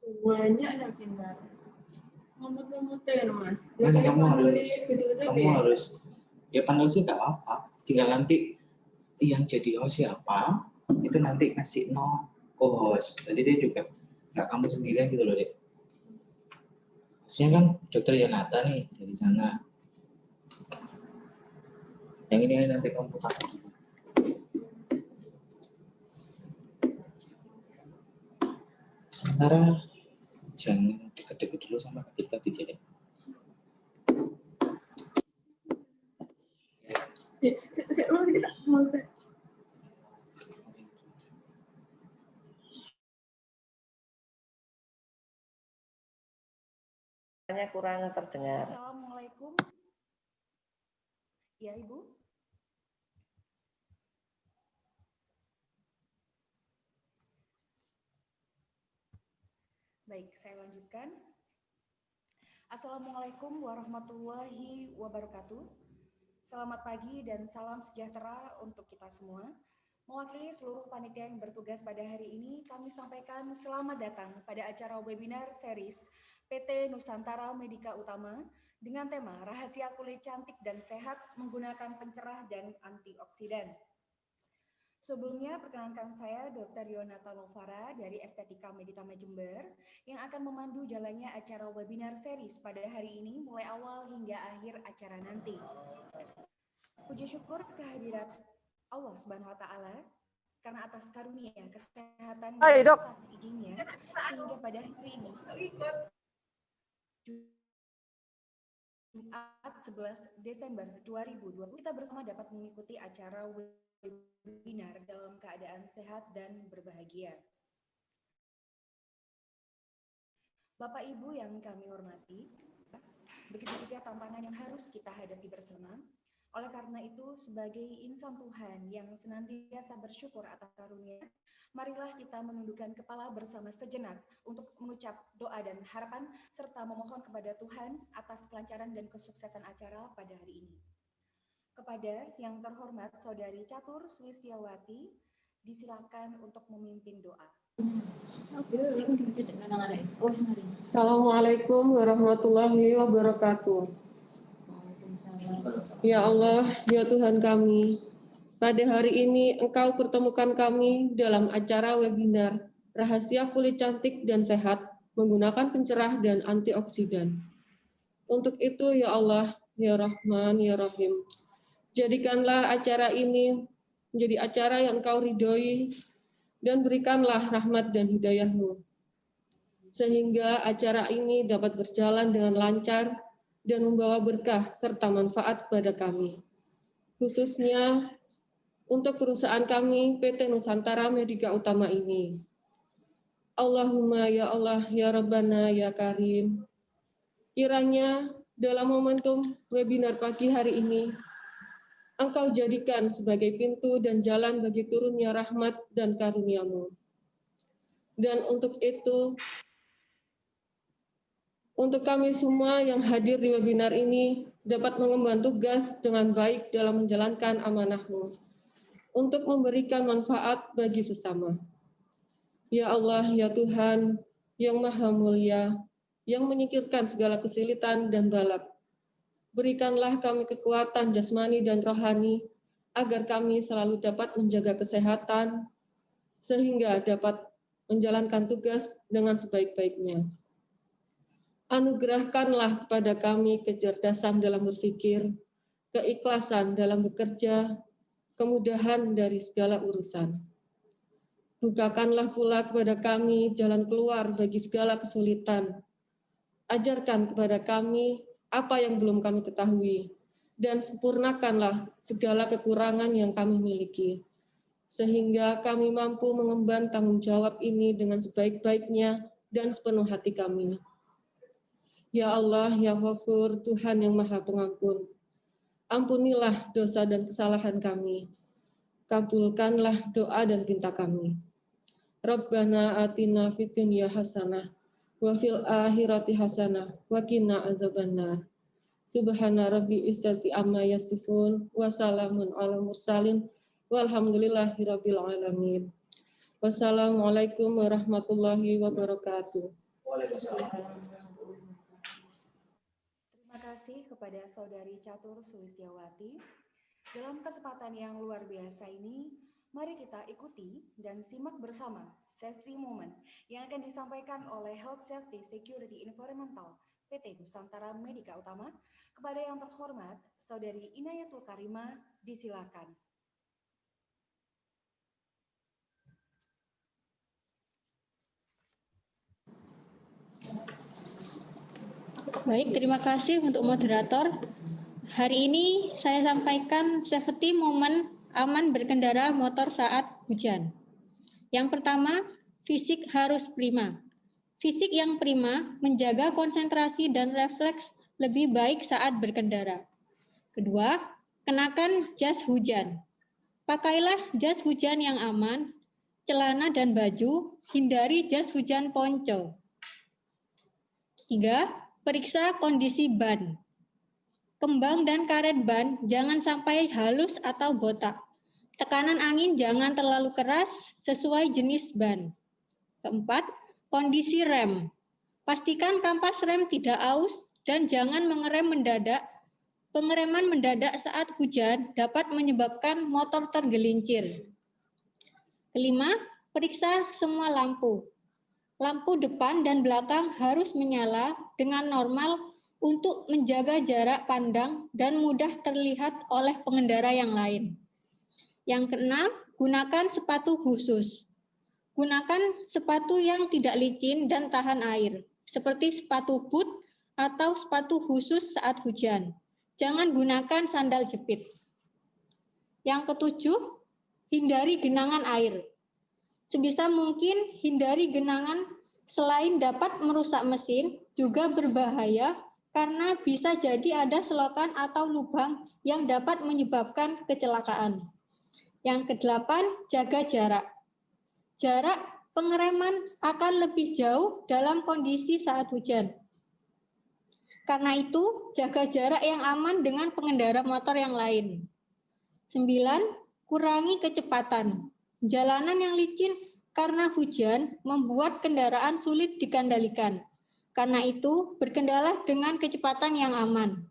Banyak nak kinder. Ngomot-ngomotin mas. Nanti kamu Gitu-gitu ya panggil sih nggak apa. Tinggal nanti yang jadi host siapa itu nanti kasih co-host. Jadi dia juga nggak kamu sendirian gitu loh deh. Maksudnya kan dokter Yanata nih dari sana. Yang ini nanti kamu buka. Sementara jangan deket-deket dulu sama kabit-kabit ya. Kita mau saya. Kurang terdengar. Assalamualaikum. Ya, Ibu. Baik, saya lanjutkan. Assalamualaikum warahmatullahi wabarakatuh. Selamat pagi dan salam sejahtera untuk kita semua. Mewakili seluruh panitia yang bertugas pada hari ini, kami sampaikan selamat datang pada acara webinar series PT Nusantara Medika Utama dengan tema Rahasia Kulit Cantik dan Sehat Menggunakan Pencerah dan Antioksidan. Sebelumnya, perkenalkan saya Dr. Yonata Novara dari Estetika Meditama Jember yang akan memandu jalannya acara webinar series pada hari ini mulai awal hingga akhir acara nanti. Puji syukur kehadirat Allah Subhanahu wa Ta'ala karena atas karunia kesehatan dan atas izinnya sehingga pada hari ini Jumat 11 Desember 2020 kita bersama dapat mengikuti acara webinar dalam keadaan sehat dan berbahagia. Bapak Ibu yang kami hormati, begitu juga tantangan yang harus kita hadapi bersama. Oleh karena itu, sebagai insan Tuhan yang senantiasa bersyukur atas karunia, marilah kita menundukkan kepala bersama sejenak untuk mengucap doa dan harapan serta memohon kepada Tuhan atas kelancaran dan kesuksesan acara pada hari ini. Kepada yang terhormat Saudari Catur Sulistiawati, disilakan untuk memimpin doa. Assalamualaikum warahmatullahi wabarakatuh. Ya Allah, ya Tuhan kami, pada hari ini Engkau pertemukan kami dalam acara webinar Rahasia Kulit Cantik dan Sehat Menggunakan Pencerah dan Antioksidan. Untuk itu, ya Allah, ya Rahman, ya Rahim, jadikanlah acara ini menjadi acara yang Engkau ridhoi dan berikanlah rahmat dan hidayah-Mu, sehingga acara ini dapat berjalan dengan lancar dan membawa berkah serta manfaat pada kami. Khususnya untuk perusahaan kami, PT Nusantara Medika Utama ini. Allahumma ya Allah, ya Rabbana, ya Karim. Kiranya dalam momentum webinar pagi hari ini, Engkau jadikan sebagai pintu dan jalan bagi turunnya rahmat dan karunia-Mu. Dan untuk itu, untuk kami semua yang hadir di webinar ini dapat mengemban tugas dengan baik dalam menjalankan amanah-Mu untuk memberikan manfaat bagi sesama. Ya Allah, ya Tuhan, yang Maha Mulia, yang menyingkirkan segala kesulitan dan balak, berikanlah kami kekuatan jasmani dan rohani agar kami selalu dapat menjaga kesehatan sehingga dapat menjalankan tugas dengan sebaik-baiknya. Anugerahkanlah kepada kami kecerdasan dalam berpikir, keikhlasan dalam bekerja, kemudahan dari segala urusan. Bukakanlah pula kepada kami jalan keluar bagi segala kesulitan. Ajarkan kepada kami apa yang belum kami ketahui, dan sempurnakanlah segala kekurangan yang kami miliki, sehingga kami mampu mengemban tanggung jawab ini dengan sebaik-baiknya dan sepenuh hati kami. Ya Allah, ya Ghafur, Tuhan yang Maha Pengampun, ampunilah dosa dan kesalahan kami. Kabulkanlah doa dan pinta kami. Rabbana atina fid dunya hasanah wa fil akhirati hasanah wa qina azabannar. Subhana rabbi izzati amma yasifun wa salamun alal mursalin walhamdulillahi rabbil alamin. Wassalamualaikum warahmatullahi wabarakatuh. Waalaikumsalam. Terima kasih kepada Saudari Catur Sulistiawati. Dalam kesempatan yang luar biasa ini, mari kita ikuti dan simak bersama safety moment yang akan disampaikan oleh Health Safety Security Environmental PT Nusantara Medika Utama. Kepada yang terhormat, Saudari Inayatul Karimah, disilakan. Baik, terima kasih untuk moderator. Hari ini saya sampaikan safety moment aman berkendara motor saat hujan. Yang pertama, fisik harus prima. Fisik yang prima menjaga konsentrasi dan refleks lebih baik saat berkendara. Kedua, kenakan jas hujan. Pakailah jas hujan yang aman, celana dan baju, hindari jas hujan ponco. 3. Periksa kondisi ban. Kembang dan karet ban jangan sampai halus atau botak. Tekanan angin jangan terlalu keras sesuai jenis ban. Keempat, kondisi rem. Pastikan kampas rem tidak aus dan jangan mengerem mendadak. Pengereman mendadak saat hujan dapat menyebabkan motor tergelincir. Kelima, periksa semua lampu. Lampu depan dan belakang harus menyala dengan normal untuk menjaga jarak pandang dan mudah terlihat oleh pengendara yang lain. Yang keenam, gunakan sepatu khusus. Gunakan sepatu yang tidak licin dan tahan air, seperti sepatu boot atau sepatu khusus saat hujan. Jangan gunakan sandal jepit. Yang ketujuh, hindari genangan air. Sebisa mungkin hindari genangan selain dapat merusak mesin, juga berbahaya karena bisa jadi ada selokan atau lubang yang dapat menyebabkan kecelakaan. Yang kedelapan, jaga jarak. Jarak pengereman akan lebih jauh dalam kondisi saat hujan. Karena itu, jaga jarak yang aman dengan pengendara motor yang lain. 9. Kurangi kecepatan. Jalanan yang licin karena hujan membuat kendaraan sulit dikendalikan. Karena itu, berkendara dengan kecepatan yang aman.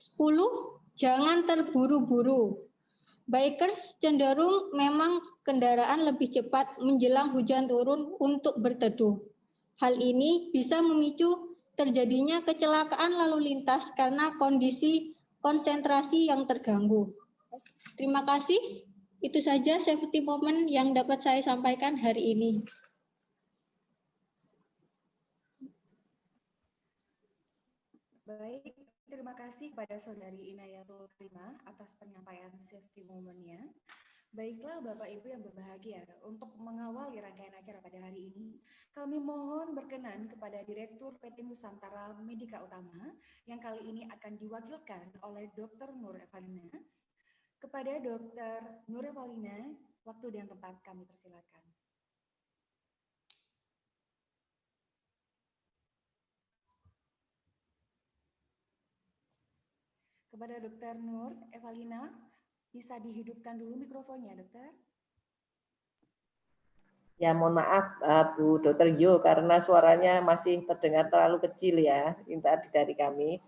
10. Jangan terburu-buru. Bikers cenderung memang kendaraan lebih cepat menjelang hujan turun untuk berteduh. Hal ini bisa memicu terjadinya kecelakaan lalu lintas karena kondisi konsentrasi yang terganggu. Terima kasih. Itu saja safety moment yang dapat saya sampaikan hari ini. Baik, terima kasih kepada Saudari Inayatul Karimah atas penyampaian safety moment-nya. Baiklah Bapak Ibu yang berbahagia, untuk mengawali rangkaian acara pada hari ini, kami mohon berkenan kepada Direktur PT Nusantara Medika Utama yang kali ini akan diwakilkan oleh Dr. Nur Evalina. Kepada Dr. Nur Evalina, waktu dan tempat kami persilakan. Kepada Dr. Nur Evalina, bisa dihidupkan dulu mikrofonnya, Dokter. Ya, mohon maaf Bu Dr. Yo, karena suaranya masih terdengar terlalu kecil ya, tadi dari kami.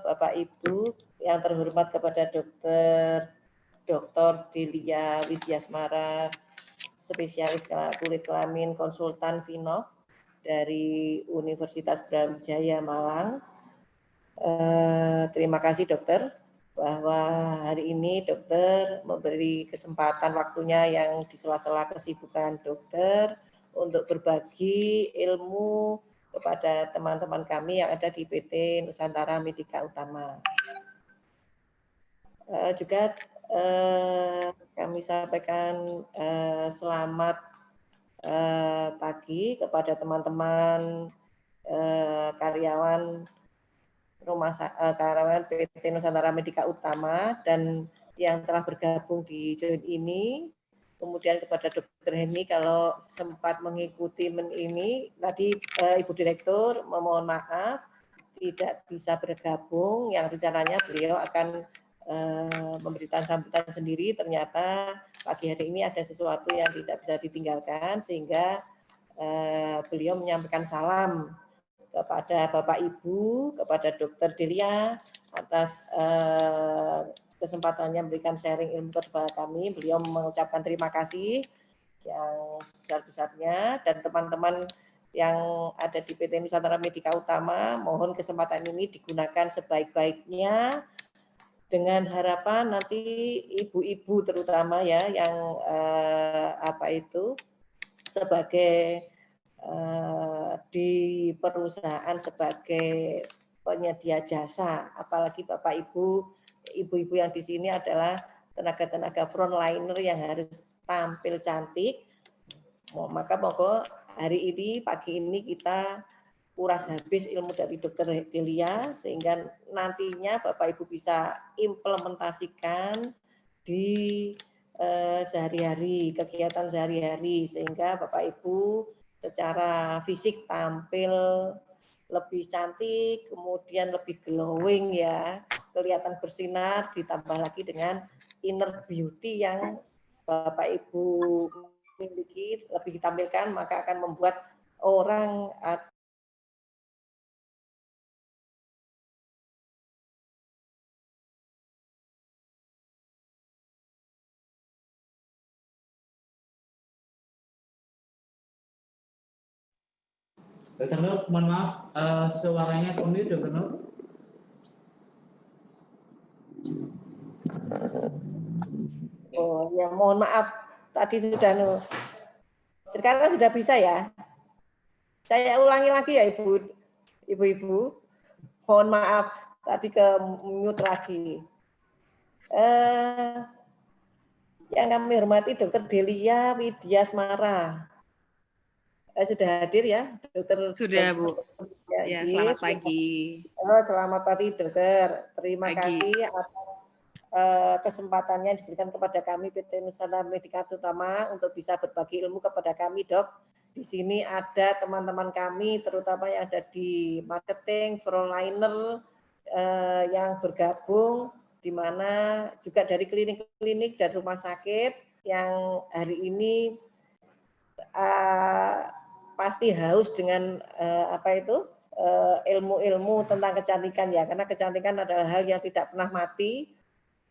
Bapak Ibu yang terhormat, kepada Dr. Delia Widyasmara, spesialis kulit kelamin, konsultan Vinov dari Universitas Brawijaya Malang. Terima kasih dokter bahwa hari ini dokter memberi kesempatan waktunya yang di sela-sela kesibukan dokter untuk berbagi ilmu kepada teman-teman kami yang ada di PT Nusantara Medika Utama. Juga kami sampaikan selamat pagi kepada teman-teman karyawan karyawan PT Nusantara Medika Utama dan yang telah bergabung di join ini. Kemudian kepada Dr. Heni, kalau sempat mengikuti ini tadi Ibu Direktur memohon maaf tidak bisa bergabung, yang rencananya beliau akan memberikan sambutan sendiri. Ternyata pagi hari ini ada sesuatu yang tidak bisa ditinggalkan sehingga beliau menyampaikan salam kepada Bapak Ibu, kepada Dr. Delia atas kesempatannya memberikan sharing ilmu kepada kami. Beliau mengucapkan terima kasih yang sebesar-besarnya, dan teman-teman yang ada di PT Nusantara Medika Utama, mohon kesempatan ini digunakan sebaik-baiknya dengan harapan nanti ibu-ibu terutama ya yang sebagai di perusahaan sebagai penyedia jasa, apalagi Bapak Ibu, ibu-ibu yang di sini adalah tenaga-tenaga frontliner yang harus tampil cantik. Maka monggo hari ini, pagi ini kita kuras habis ilmu dari Dr. Delia, sehingga nantinya Bapak Ibu bisa implementasikan di sehari-hari, kegiatan sehari-hari, sehingga Bapak Ibu secara fisik tampil lebih cantik, kemudian lebih glowing ya, kelihatan bersinar, ditambah lagi dengan inner beauty yang Bapak Ibu miliki lebih ditampilkan, maka akan membuat orang Dr. Nur, mohon maaf, suaranya kondisi Dr. Nur. Oh ya, mohon maaf tadi sudah sekarang sudah bisa ya. Saya ulangi lagi ya ibu-ibu. Mohon maaf tadi ke mute lagi. Yang kami hormati Dr. Delia Widya Smara. Sudah hadir ya, Dokter? Sudah, Bu. Ya, selamat pagi. Selamat pagi, Dokter. Terima kasih atas kesempatannya yang diberikan kepada kami PT Nusantara Medika Utama untuk bisa berbagi ilmu kepada kami, Dok. Di sini ada teman-teman kami, terutama yang ada di marketing, frontliner, yang bergabung, di mana juga dari klinik-klinik dan rumah sakit yang hari ini pasti haus dengan ilmu-ilmu tentang kecantikan ya, karena kecantikan adalah hal yang tidak pernah mati.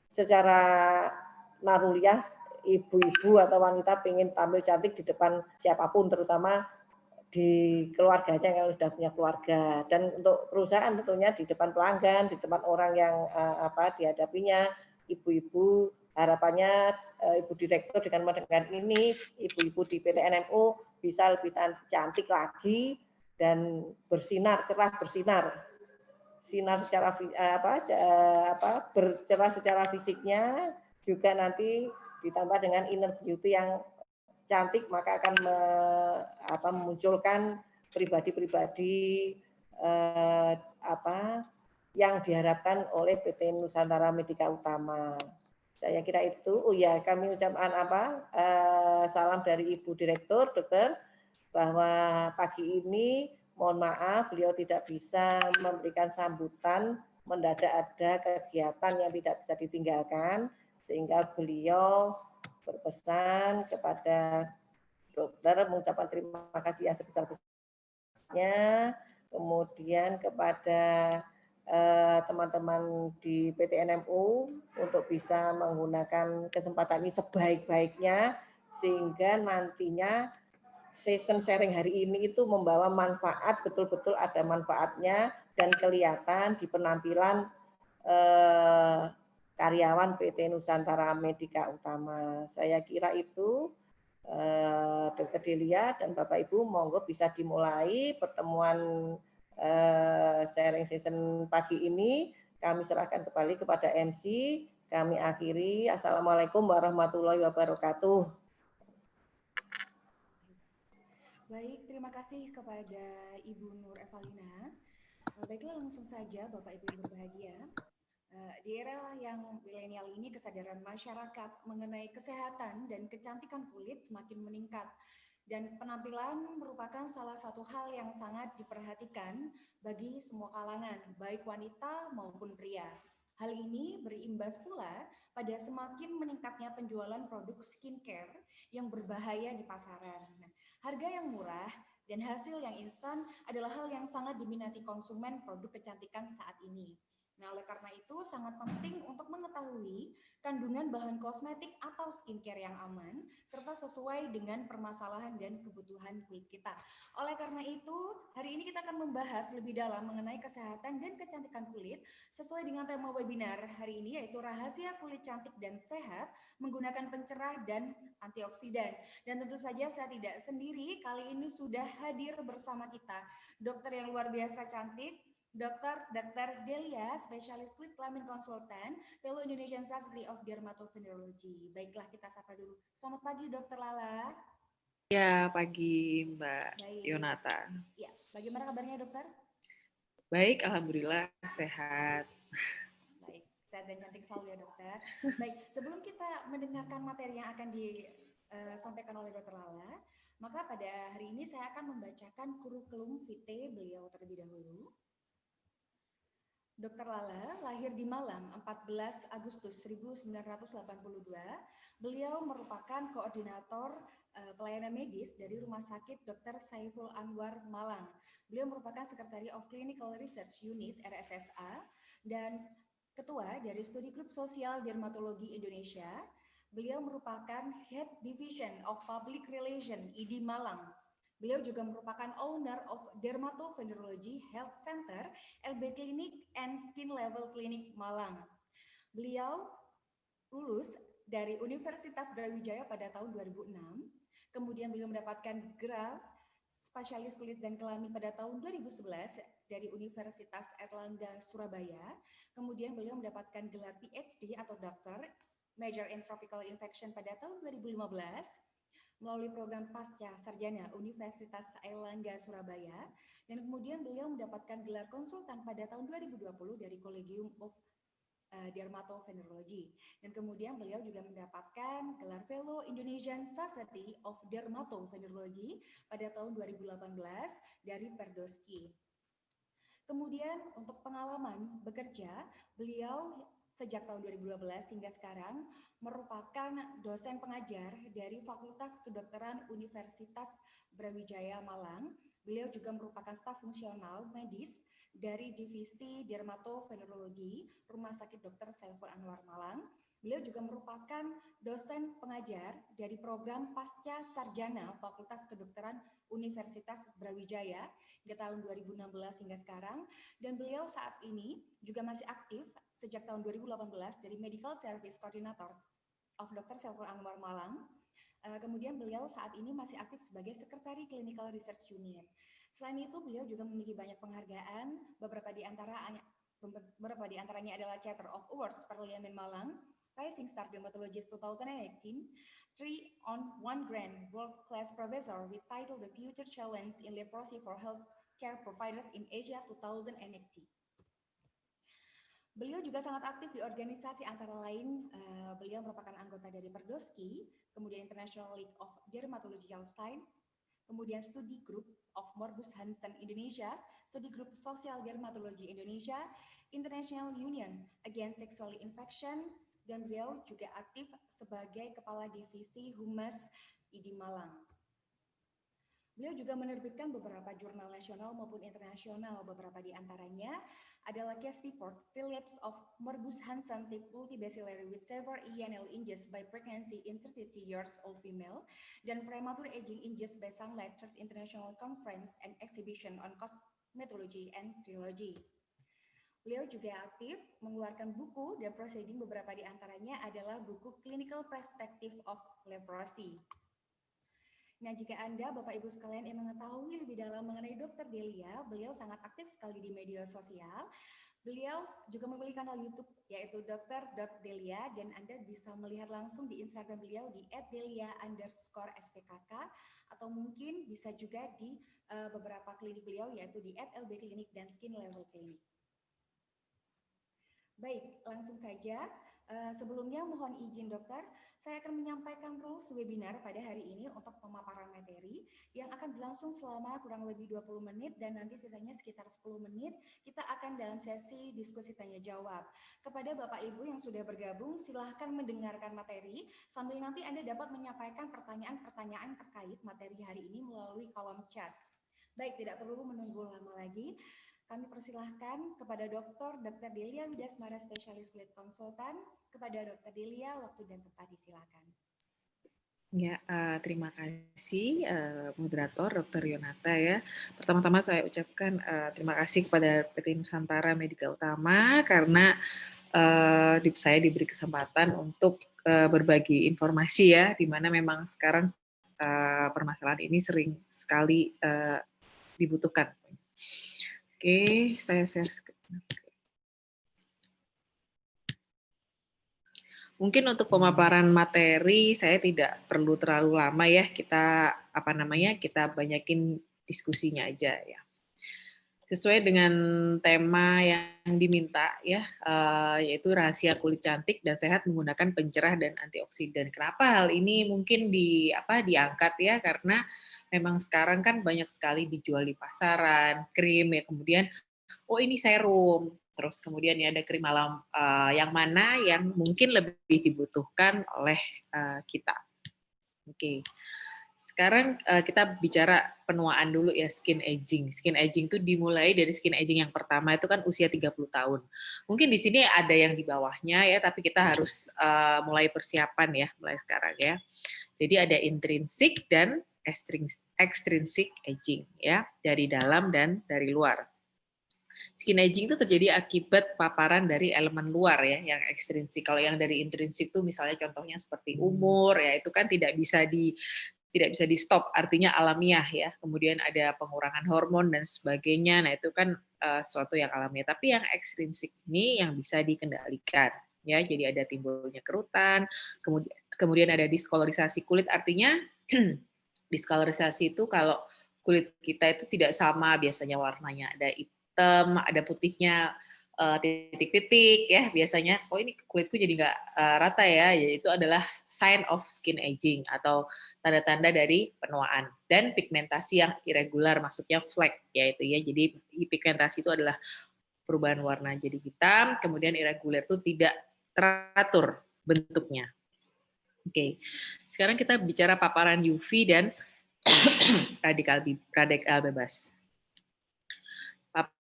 Secara naluriah ibu-ibu atau wanita ingin tampil cantik di depan siapapun, terutama di keluarganya kalau sudah punya keluarga, dan untuk perusahaan tentunya di depan pelanggan, di depan orang yang dihadapinya. Ibu-ibu harapannya Ibu Direktur dengan mendengar ini, ibu-ibu di PT NMU bisa lebih cantik lagi dan bersinar, cerah bersinar. Sinar secara bercerah secara fisiknya, juga nanti ditambah dengan inner beauty yang cantik, maka akan memunculkan pribadi-pribadi yang diharapkan oleh PT Nusantara Medika Utama. Saya kira itu. Oh ya, kami ucapkan salam dari Ibu Direktur, Dokter, bahwa pagi ini mohon maaf beliau tidak bisa memberikan sambutan, mendadak ada kegiatan yang tidak bisa ditinggalkan, sehingga beliau berpesan kepada dokter mengucapkan terima kasih yang sebesar-besarnya, kemudian kepada teman-teman di PT NMU untuk bisa menggunakan kesempatan ini sebaik-baiknya, sehingga nantinya session sharing hari ini itu membawa manfaat, betul-betul ada manfaatnya dan kelihatan di penampilan karyawan PT Nusantara Medika Utama. Saya kira itu, Dr. Delia dan Bapak Ibu, monggo bisa dimulai pertemuan sharing session pagi ini. Kami serahkan kembali kepada MC. Kami akhiri. Assalamualaikum warahmatullahi wabarakatuh. Baik, terima kasih kepada Ibu Nur Evalina. Baiklah, langsung saja Bapak Ibu yang berbahagia. Di era yang milenial ini, kesadaran masyarakat mengenai kesehatan dan kecantikan kulit semakin meningkat. Dan penampilan merupakan salah satu hal yang sangat diperhatikan bagi semua kalangan, baik wanita maupun pria. Hal ini berimbas pula pada semakin meningkatnya penjualan produk skincare yang berbahaya di pasaran. Harga yang murah dan hasil yang instan adalah hal yang sangat diminati konsumen produk kecantikan saat ini. Nah, oleh karena itu sangat penting untuk mengetahui kandungan bahan kosmetik atau skincare yang aman, serta sesuai dengan permasalahan dan kebutuhan kulit kita. Oleh karena itu, hari ini kita akan membahas lebih dalam mengenai kesehatan dan kecantikan kulit sesuai dengan tema webinar hari ini, yaitu rahasia kulit cantik dan sehat menggunakan pencerah dan antioksidan. Dan tentu saja saya tidak sendiri, kali ini sudah hadir bersama kita dokter yang luar biasa cantik, Dr. Delia, spesialis kulit kelamin konsultan, Fellow Indonesian Society of Dermatovenerology. Baiklah, kita sapa dulu. Selamat pagi, Dr. Lala. Ya, pagi Mbak Baik. Yonata. Ya, bagaimana kabarnya, dokter? Baik, alhamdulillah sehat. Baik, sehat dan cantik selalu ya, dokter. Baik, sebelum kita mendengarkan materi yang akan disampaikan oleh Dr. Lala, maka pada hari ini saya akan membacakan kurikulum vitae beliau terlebih dahulu. Dr. Lala lahir di Malang 14 Agustus 1982. Beliau merupakan koordinator pelayanan medis dari Rumah Sakit Dr. Saiful Anwar Malang. Beliau merupakan Secretary of Clinical Research Unit RSSA dan Ketua dari Studi Grup Sosial Dermatologi Indonesia. Beliau merupakan Head Division of Public Relation ID Malang. Beliau juga merupakan owner of Dermatovenerology Health Center, LB Clinic and Skin Level Clinic Malang. Beliau lulus dari Universitas Brawijaya pada tahun 2006. Kemudian beliau mendapatkan gelar spesialis kulit dan kelamin pada tahun 2011 dari Universitas Airlangga Surabaya. Kemudian beliau mendapatkan gelar PhD atau Doctor Major in Tropical Infection pada tahun 2015. Melalui program Pasca Sarjana Universitas Airlangga Surabaya, dan kemudian beliau mendapatkan gelar konsultan pada tahun 2020 dari Collegium of Dermatovenerology, dan kemudian beliau juga mendapatkan gelar Fellow Indonesian Society of Dermatovenerology pada tahun 2018 dari Perdoski. Kemudian untuk pengalaman bekerja, beliau sejak tahun 2012 hingga sekarang merupakan dosen pengajar dari Fakultas Kedokteran Universitas Brawijaya Malang. Beliau juga merupakan staf fungsional medis dari Divisi Dermatovenerologi Rumah Sakit Dr. Saiful Anwar Malang. Beliau juga merupakan dosen pengajar dari program Pasca Sarjana Fakultas Kedokteran Universitas Brawijaya di tahun 2016 hingga sekarang. Dan beliau saat ini juga masih aktif sejak tahun 2018 dari Medical Service Coordinator of Dr. Saiful Anwar Malang. Kemudian beliau saat ini masih aktif sebagai Sekretari Clinical Research Unit. Selain itu, beliau juga memiliki banyak penghargaan, beberapa di antaranya adalah Chatter of Awards Parliament Malang, Rising Star Dermatologist 2018, 3-on-1 Grand World Class Professor with title The Future Challenge in Leprosy for Healthcare Providers in Asia 2018. Beliau juga sangat aktif di organisasi antara lain, beliau merupakan anggota dari Perdoski, kemudian International League of Dermatology Palestine, kemudian Studi Group of Morbus Hansen Indonesia, Studi Group Sosial Dermatologi Indonesia, International Union Against Sexual Infection, dan beliau juga aktif sebagai Kepala Divisi Humas ID Malang. Beliau juga menerbitkan beberapa jurnal nasional maupun internasional. Beberapa di antaranya adalah Case Report Relapse of Morbus Hansen Type Multibacillary with Severe ENL Induced by Pregnancy in 32 Years Old Female, dan Premature Aging Induced by Sunlight Third International Conference and Exhibition on Cosmetology and Trilogy. Beliau juga aktif mengeluarkan buku dan proceeding, beberapa di antaranya adalah buku Clinical Perspective of Leprosy. Nah, jika Anda, Bapak Ibu sekalian, yang mengetahui lebih dalam mengenai Dr. Delia, beliau sangat aktif sekali di media sosial. Beliau juga memiliki kanal YouTube, yaitu Dr.Delia, dan Anda bisa melihat langsung di Instagram beliau di @delia_spkk, atau mungkin bisa juga di beberapa klinik beliau, yaitu di @lb Clinic dan Skin Level Clinic. Baik, langsung saja Sebelumnya mohon izin dokter, saya akan menyampaikan rules webinar pada hari ini untuk pemaparan materi yang akan berlangsung selama kurang lebih 20 menit dan nanti sisanya sekitar 10 menit kita akan dalam sesi diskusi tanya jawab. Kepada Bapak Ibu yang sudah bergabung, silahkan mendengarkan materi sambil nanti Anda dapat menyampaikan pertanyaan-pertanyaan terkait materi hari ini melalui kolom chat. Baik, tidak perlu menunggu lama lagi. Kami persilahkan kepada Dr. Delia Widasmara, spesialis kulit konsultan. Kepada Dr. Delia, waktu dan tempat disilakan. Ya, terima kasih moderator Dr. Yonata ya. Pertama-tama saya ucapkan terima kasih kepada PT Nusantara Medika Utama karena saya diberi kesempatan untuk berbagi informasi ya, di mana memang sekarang permasalahan ini sering sekali dibutuhkan. Oke, saya share screen. Mungkin untuk pemaparan materi saya tidak perlu terlalu lama ya. Kita kita banyakin diskusinya aja ya. Sesuai dengan tema yang diminta ya, yaitu rahasia kulit cantik dan sehat menggunakan pencerah dan antioksidan. Kenapa hal ini mungkin diangkat ya? Karena memang sekarang kan banyak sekali dijual di pasaran krim ya, kemudian ini serum, terus kemudian ya ada krim malam yang mana yang mungkin lebih dibutuhkan oleh kita. Oke. Sekarang kita bicara penuaan dulu ya, skin aging. Skin aging itu dimulai dari skin aging yang pertama itu kan usia 30 tahun. Mungkin di sini ada yang di bawahnya ya, tapi kita harus mulai persiapan ya, mulai sekarang ya. Jadi ada intrinsic dan extrinsic aging ya, dari dalam dan dari luar. Skin aging itu terjadi akibat paparan dari elemen luar ya, yang ekstrinsik. Kalau yang dari intrinsik itu misalnya contohnya seperti umur ya, itu kan tidak bisa di stop, artinya alamiah ya. Kemudian ada pengurangan hormon dan sebagainya. Nah, itu kan sesuatu yang alamiah. Tapi yang ekstrinsik ini yang bisa dikendalikan ya. Jadi ada timbulnya kerutan, kemudian ada diskolorisasi kulit, artinya diskolorisasi itu kalau kulit kita itu tidak sama biasanya warnanya, ada hitam, ada putihnya, titik-titik ya biasanya. Ini kulitku jadi nggak rata ya. Itu adalah sign of skin aging atau tanda-tanda dari penuaan. Dan pigmentasi yang irregular, maksudnya flek ya itu ya. Jadi pigmentasi itu adalah perubahan warna jadi hitam, kemudian irregular itu tidak teratur bentuknya. Oke. Sekarang kita bicara paparan UV dan radikal bebas.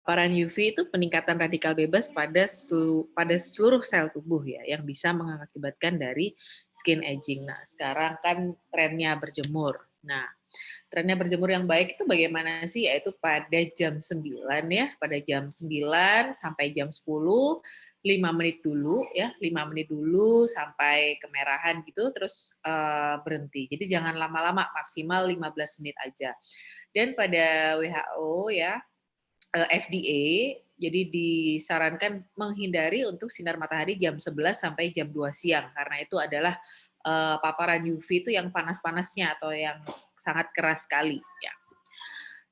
Paparan UV itu peningkatan radikal bebas pada seluruh sel tubuh ya, yang bisa mengakibatkan dari skin aging. Nah, sekarang kan trennya berjemur. Nah, trennya berjemur yang baik itu bagaimana sih? Yaitu pada jam 9 ya, pada jam 9 sampai jam 10, 5 menit dulu ya, 5 menit dulu sampai kemerahan gitu, terus berhenti. Jadi jangan lama-lama, maksimal 15 menit aja. Dan pada WHO ya, FDA, jadi disarankan menghindari untuk sinar matahari jam 11 sampai jam 2 siang, karena itu adalah paparan UV itu yang panas-panasnya atau yang sangat keras sekali. Ya.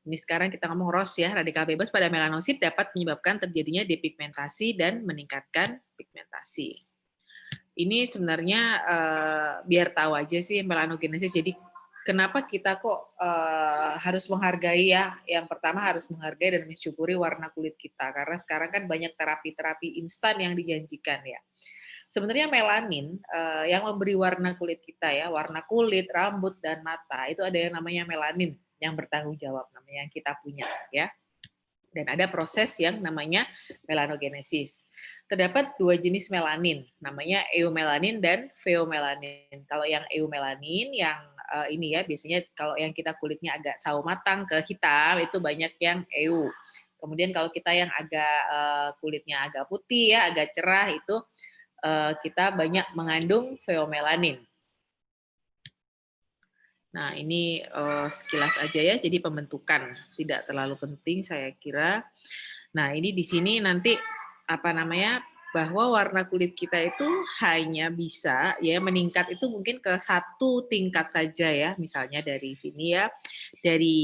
Ini sekarang kita ngomong ROS ya, radikal bebas pada melanosit dapat menyebabkan terjadinya depigmentasi dan meningkatkan pigmentasi. Ini sebenarnya biar tahu aja sih melanogenesis, jadi kenapa kita kok harus menghargai ya? Yang pertama harus menghargai dan mensyukuri warna kulit kita, karena sekarang kan banyak terapi-terapi instan yang dijanjikan ya. Sebenarnya melanin yang memberi warna kulit kita ya, warna kulit, rambut, dan mata, itu ada yang namanya melanin yang bertanggung jawab, namanya yang kita punya ya. Dan ada proses yang namanya melanogenesis. Terdapat 2 jenis melanin, namanya eumelanin dan pheomelanin. Kalau yang eumelanin, yang ini ya, biasanya kalau yang kita kulitnya agak sawo matang ke hitam, itu banyak yang EU. Kemudian kalau kita yang agak kulitnya agak putih ya, agak cerah, itu kita banyak mengandung pheomelanin. Nah, ini sekilas aja ya, jadi pembentukan tidak terlalu penting saya kira. Nah, ini di sini nanti bahwa warna kulit kita itu hanya bisa ya meningkat itu mungkin ke 1 tingkat saja ya, misalnya dari sini ya, dari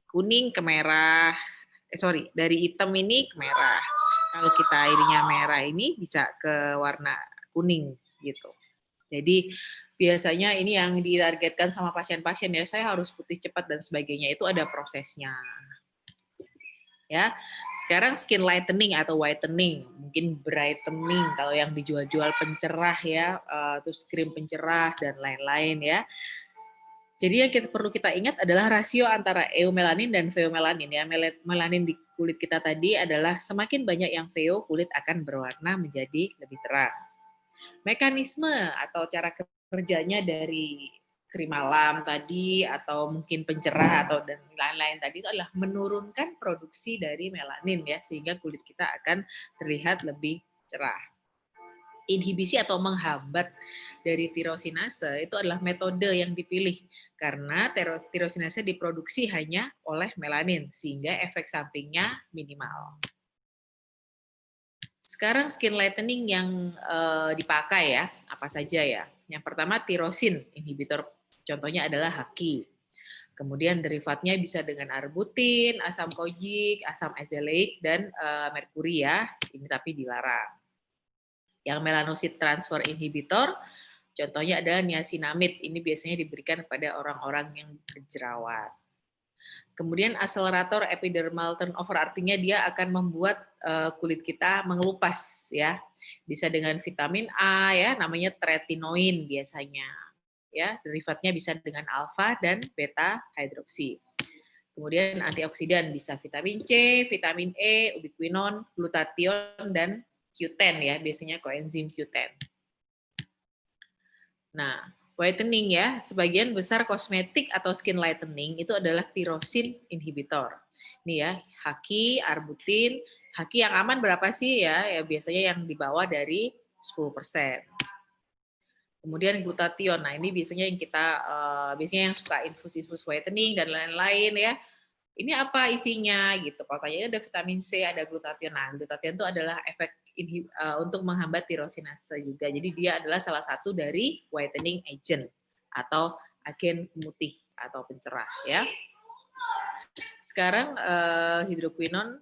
kuning ke merah, dari hitam ini ke merah. Kalau kita ininya merah ini bisa ke warna kuning gitu. Jadi biasanya ini yang ditargetkan sama pasien-pasien ya, saya harus putih cepat dan sebagainya, itu ada prosesnya. Ya, sekarang skin lightening atau whitening, mungkin brightening kalau yang dijual-jual pencerah ya, terus krim pencerah dan lain-lain ya. Jadi yang perlu kita ingat adalah rasio antara eumelanin dan pheomelanin ya. Melanin di kulit kita tadi adalah semakin banyak yang pheo, kulit akan berwarna menjadi lebih terang. Mekanisme atau cara kerjanya dari krim malam tadi atau mungkin pencerah atau dan lain-lain tadi itu adalah menurunkan produksi dari melanin ya, sehingga kulit kita akan terlihat lebih cerah. Inhibisi atau menghambat dari tirosinase itu adalah metode yang dipilih karena tirosinase diproduksi hanya oleh melanin sehingga efek sampingnya minimal. Sekarang skin lightening yang dipakai ya, apa saja ya. Yang pertama tirosin inhibitor, contohnya adalah haki. Kemudian derivatnya bisa dengan arbutin, asam kojic, asam azelaic, dan merkuri ya, ini tapi dilarang. Yang melanocyte transfer inhibitor, contohnya adalah niacinamide. Ini biasanya diberikan kepada orang-orang yang berjerawat. Kemudian akselerator epidermal turnover, artinya dia akan membuat kulit kita mengelupas ya. Bisa dengan vitamin A ya, namanya tretinoin biasanya. Ya, derivatnya bisa dengan alfa dan beta hidroksi. Kemudian antioksidan bisa vitamin C, vitamin E, ubiquinon, glutathione dan Q10 ya, biasanya koenzim Q10. Nah, whitening ya, sebagian besar kosmetik atau skin lightening itu adalah tirosin inhibitor. Ini ya, haki, arbutin. Haki yang aman berapa sih ya? Ya biasanya yang di bawah dari 10%. Kemudian glutathione. Nah, ini biasanya yang kita biasanya yang suka infus-infus whitening dan lain-lain ya. Ini apa isinya gitu. Pokoknya ada vitamin C, ada glutathione. Nah, glutathione itu adalah efek untuk menghambat tirosinase juga. Jadi dia adalah salah satu dari whitening agent atau agen pemutih atau pencerah ya. Sekarang hidroquinone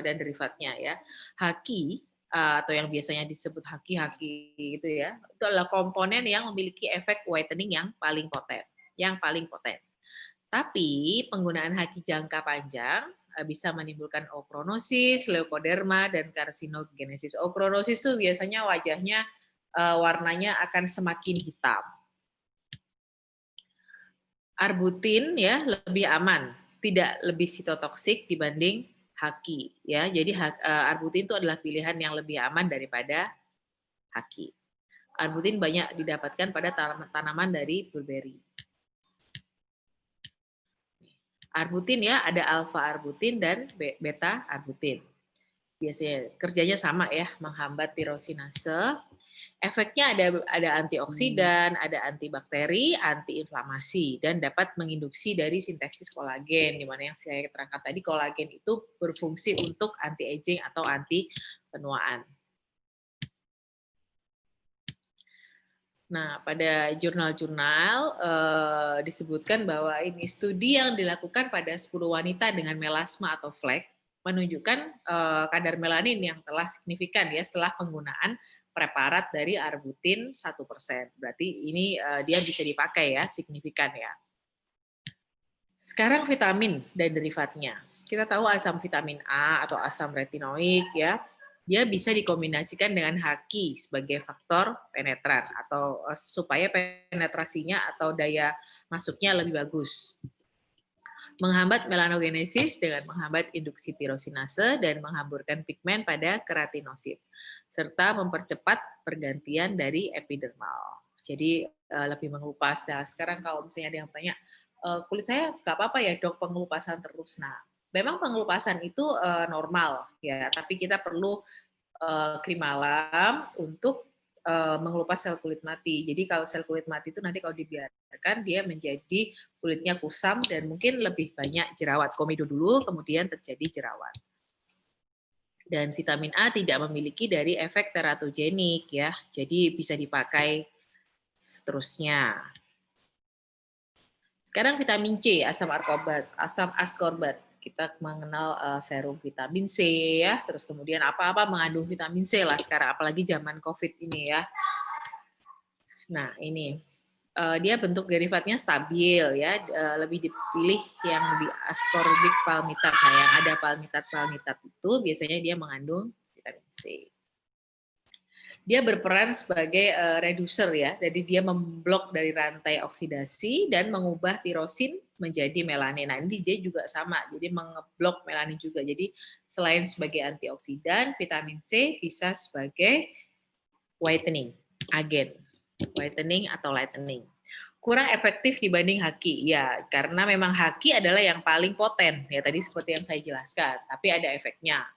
dan derivatnya ya. Haki atau yang biasanya disebut haki-haki gitu ya. Itu adalah komponen yang memiliki efek whitening yang paling poten. Tapi penggunaan haki jangka panjang bisa menimbulkan okronosis, leukoderma, dan karsinogenesis. Okronosis itu biasanya wajahnya warnanya akan semakin hitam. Arbutin ya lebih aman, tidak lebih sitotoksik dibanding haki ya. Jadi arbutin itu adalah pilihan yang lebih aman daripada haki. Arbutin banyak didapatkan pada tanaman dari blueberry. Arbutin ya, ada alfa arbutin dan beta arbutin. Biasanya kerjanya sama ya, menghambat tirosinase. Efeknya ada antioksidan, ada antibakteri, antiinflamasi, dan dapat menginduksi dari sintesis kolagen, di mana yang saya terangkan tadi kolagen itu berfungsi untuk anti-aging atau anti penuaan. Nah, pada jurnal-jurnal disebutkan bahwa ini studi yang dilakukan pada 10 wanita dengan melasma atau flek menunjukkan kadar melanin yang telah signifikan ya setelah penggunaan preparat dari arbutin 1%. Berarti ini dia bisa dipakai ya, signifikan ya. Sekarang vitamin dan derivatnya. Kita tahu asam vitamin A atau asam retinoik ya. Dia bisa dikombinasikan dengan haki sebagai faktor penetran atau supaya penetrasinya atau daya masuknya lebih bagus. Menghambat melanogenesis dengan menghambat induksi tirosinase dan menghamburkan pigmen pada keratinosit serta mempercepat pergantian dari epidermal. Jadi lebih mengelupas. Nah, sekarang kalau misalnya ada yang tanya, kulit saya nggak apa-apa ya dok pengelupasan terus. Nah, memang pengelupasan itu normal ya, tapi kita perlu krim malam untuk mengelupas sel kulit mati. Jadi kalau sel kulit mati itu nanti kalau dibiarkan dia menjadi kulitnya kusam dan mungkin lebih banyak jerawat. Komedo dulu, kemudian terjadi jerawat. Dan vitamin A tidak memiliki dari efek teratogenik ya, jadi bisa dipakai seterusnya. Sekarang vitamin C, asam ascorbat. kita mengenal serum vitamin C ya, terus kemudian apa-apa mengandung vitamin C lah sekarang, apalagi zaman COVID ini ya. Nah ini dia bentuk derivatnya stabil ya, lebih dipilih yang di ascorbic palmitat. Nah yang ada palmitat itu biasanya dia mengandung vitamin C. Dia berperan sebagai reducer ya, jadi dia memblok dari rantai oksidasi dan mengubah tirosin menjadi melanin. Nah ini dia juga sama, jadi mengeblok melanin juga. Jadi selain sebagai antioksidan, vitamin C bisa sebagai whitening, agen whitening atau lightening. Kurang efektif dibanding haki, ya karena memang haki adalah yang paling poten, ya tadi seperti yang saya jelaskan, tapi ada efeknya.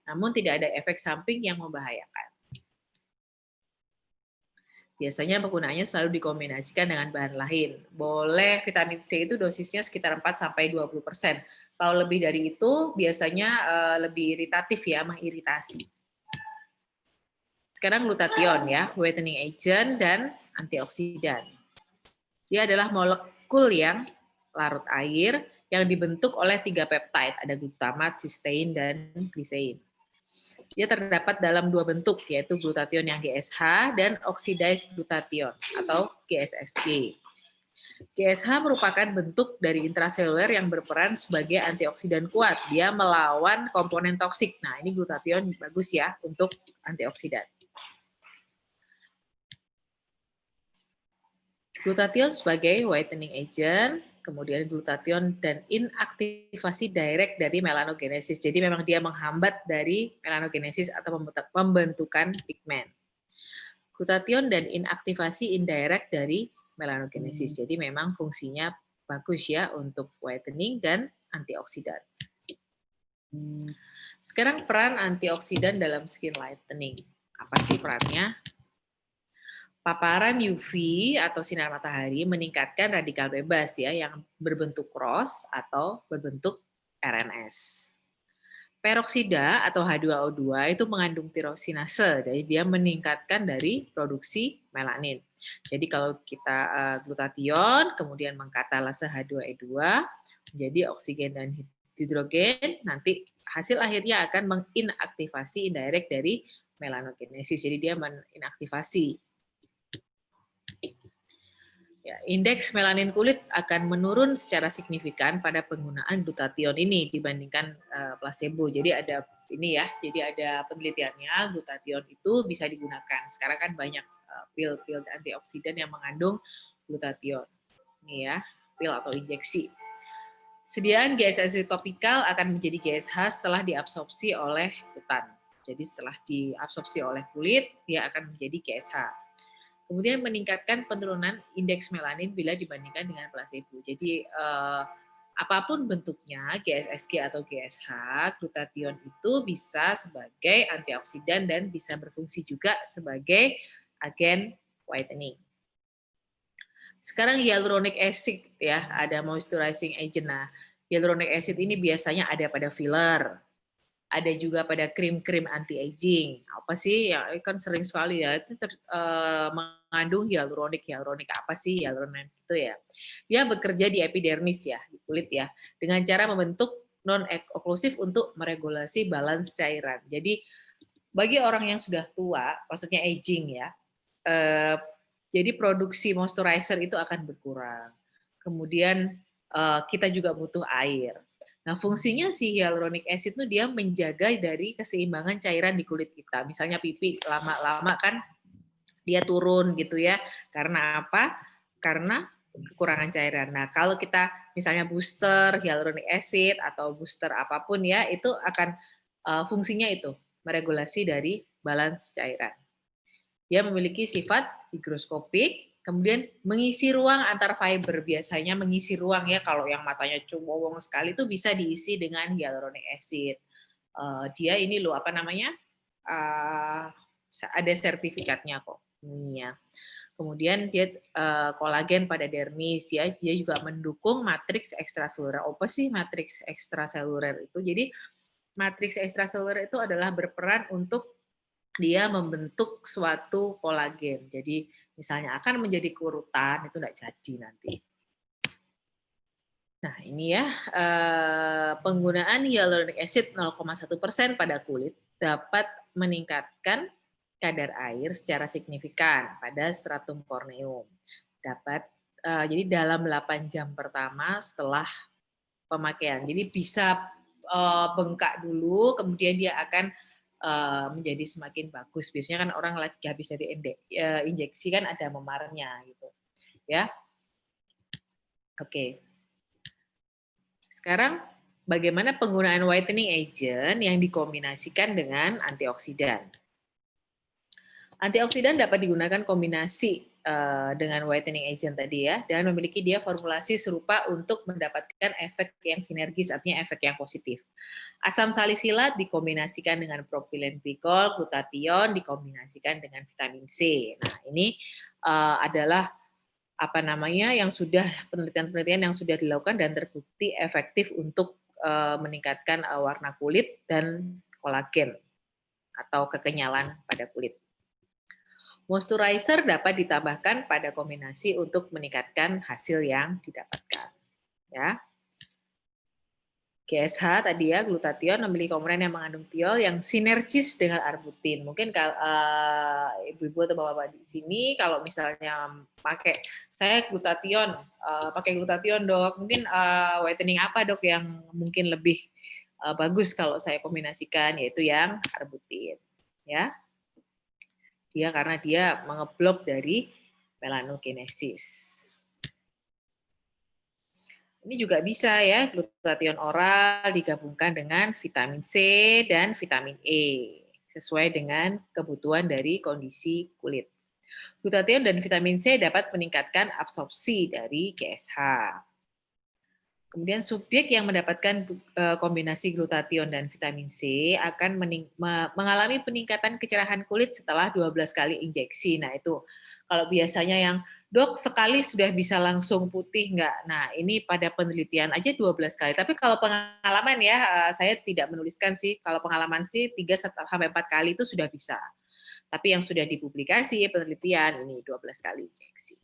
Namun tidak ada efek samping yang membahayakan. Biasanya penggunaannya selalu dikombinasikan dengan bahan lain. Boleh vitamin C itu dosisnya sekitar 4-20%. Kalau lebih dari itu biasanya lebih iritatif ya, mengiritasi. Sekarang glutathione ya, whitening agent dan antioksidan. Dia adalah molekul yang larut air yang dibentuk oleh 3 peptide, ada glutamat, sistein, dan glisein. Dia terdapat dalam 2 bentuk, yaitu glutathione yang GSH dan oxidized glutathione atau GSSG. GSH merupakan bentuk dari intraseluler yang berperan sebagai antioksidan kuat. Dia melawan komponen toksik. Nah, ini glutathione bagus ya untuk antioksidan. Glutathione sebagai whitening agent, kemudian glutathione dan inaktivasi direct dari melanogenesis. Jadi memang dia menghambat dari melanogenesis atau pembentukan pigmen. Glutathione dan inaktivasi indirect dari melanogenesis. Jadi memang fungsinya bagus ya untuk whitening dan antioksidan. Sekarang peran antioksidan dalam skin lightening. Apa sih perannya? Paparan UV atau sinar matahari meningkatkan radikal bebas ya yang berbentuk cross atau berbentuk RNS. Peroksida atau H2O2 itu mengandung tirosinase, jadi dia meningkatkan dari produksi melanin. Jadi kalau kita glutathione kemudian mengkatalase H2E2 menjadi oksigen dan hidrogen, nanti hasil akhirnya akan menginaktivasi indirect dari melanogenesis. Jadi dia menginaktivasi. Ya, indeks melanin kulit akan menurun secara signifikan pada penggunaan glutathione ini dibandingkan placebo. Jadi ada ini ya, jadi ada penelitiannya glutathione itu bisa digunakan. Sekarang kan banyak pil-pil antioksidan yang mengandung glutathione. Ini ya, pil atau injeksi. Sediaan GSSG topikal akan menjadi GSH setelah diabsorpsi oleh kutan. Jadi setelah diabsorpsi oleh kulit, dia akan menjadi GSH. Kemudian meningkatkan penurunan indeks melanin bila dibandingkan dengan placebo. Jadi apapun bentuknya, GSSG atau GSH, glutathione itu bisa sebagai antioksidan dan bisa berfungsi juga sebagai agen whitening. Sekarang hyaluronic acid ya, ada moisturizing agent. Nah, hyaluronic acid ini biasanya ada pada filler. Ada juga pada krim-krim anti-aging. Apa sih? Ya kan sering sekali ya itu mengandung hyaluronik. Hyaluronik apa sih hyaluronik itu ya? Dia bekerja di epidermis ya, di kulit ya, dengan cara membentuk non-oklusif untuk meregulasi balance cairan. Jadi bagi orang yang sudah tua, maksudnya aging ya, jadi produksi moisturizer itu akan berkurang. Kemudian kita juga butuh air. Nah, fungsinya si hyaluronic acid itu dia menjaga dari keseimbangan cairan di kulit kita. Misalnya pipi lama-lama kan dia turun gitu ya. Karena apa? Karena kekurangan cairan. Nah, kalau kita misalnya booster hyaluronic acid atau booster apapun ya, itu akan fungsinya itu meregulasi dari balance cairan. Dia memiliki sifat higroskopik, kemudian mengisi ruang antar fiber. Biasanya mengisi ruang ya, kalau yang matanya cowong sekali itu bisa diisi dengan hyaluronic acid. Dia ini loh apa namanya? Ada sertifikatnya kok. Ini ya. Kemudian dia kolagen pada dermis ya, dia juga mendukung matriks ekstraseluler. Apa sih matriks ekstraseluler itu? Jadi matriks ekstraseluler itu adalah berperan untuk dia membentuk suatu kolagen. Jadi misalnya akan menjadi kurutan, itu tidak jadi nanti. Nah, ini ya, penggunaan hyaluronic acid 0,1% pada kulit dapat meningkatkan kadar air secara signifikan pada stratum corneum. Jadi dalam 8 jam pertama setelah pemakaian. Jadi bisa bengkak dulu, kemudian dia akan menjadi semakin bagus. Biasanya kan orang lagi habis dari injeksi kan ada memarnya gitu, ya. Oke. Sekarang bagaimana penggunaan whitening agent yang dikombinasikan dengan antioksidan? Antioksidan dapat digunakan kombinasi dengan whitening agent tadi ya, dan memiliki dia formulasi serupa untuk mendapatkan efek yang sinergis, artinya efek yang positif. Asam salisilat dikombinasikan dengan propylen glikol, glutathione dikombinasikan dengan vitamin C. Nah, ini adalah yang sudah penelitian-penelitian yang sudah dilakukan dan terbukti efektif untuk meningkatkan warna kulit dan kolagen atau kekenyalan pada kulit. Moisturizer dapat ditambahkan pada kombinasi untuk meningkatkan hasil yang didapatkan. Ya. GSH tadi ya, glutathione memiliki komponen yang mengandung thiol yang sinergis dengan arbutin. Mungkin kalau ibu-ibu atau bapak-bapak di sini kalau misalnya pakai saya glutathione, pakai glutathione dok, mungkin whitening apa dok yang mungkin lebih bagus kalau saya kombinasikan, yaitu yang arbutin, ya. Dia karena dia mengeblok dari melanogenesis. Ini juga bisa ya, glutathione oral digabungkan dengan vitamin C dan vitamin E, sesuai dengan kebutuhan dari kondisi kulit. Glutathione dan vitamin C dapat meningkatkan absorpsi dari GSH. Kemudian subjek yang mendapatkan kombinasi glutathione dan vitamin C akan mengalami peningkatan kecerahan kulit setelah 12 kali injeksi. Nah itu kalau biasanya yang dok sekali sudah bisa langsung putih enggak? Nah ini pada penelitian aja 12 kali. Tapi kalau pengalaman ya saya tidak menuliskan sih. Kalau pengalaman sih 3-4 kali itu sudah bisa. Tapi yang sudah dipublikasi penelitian ini 12 kali injeksi.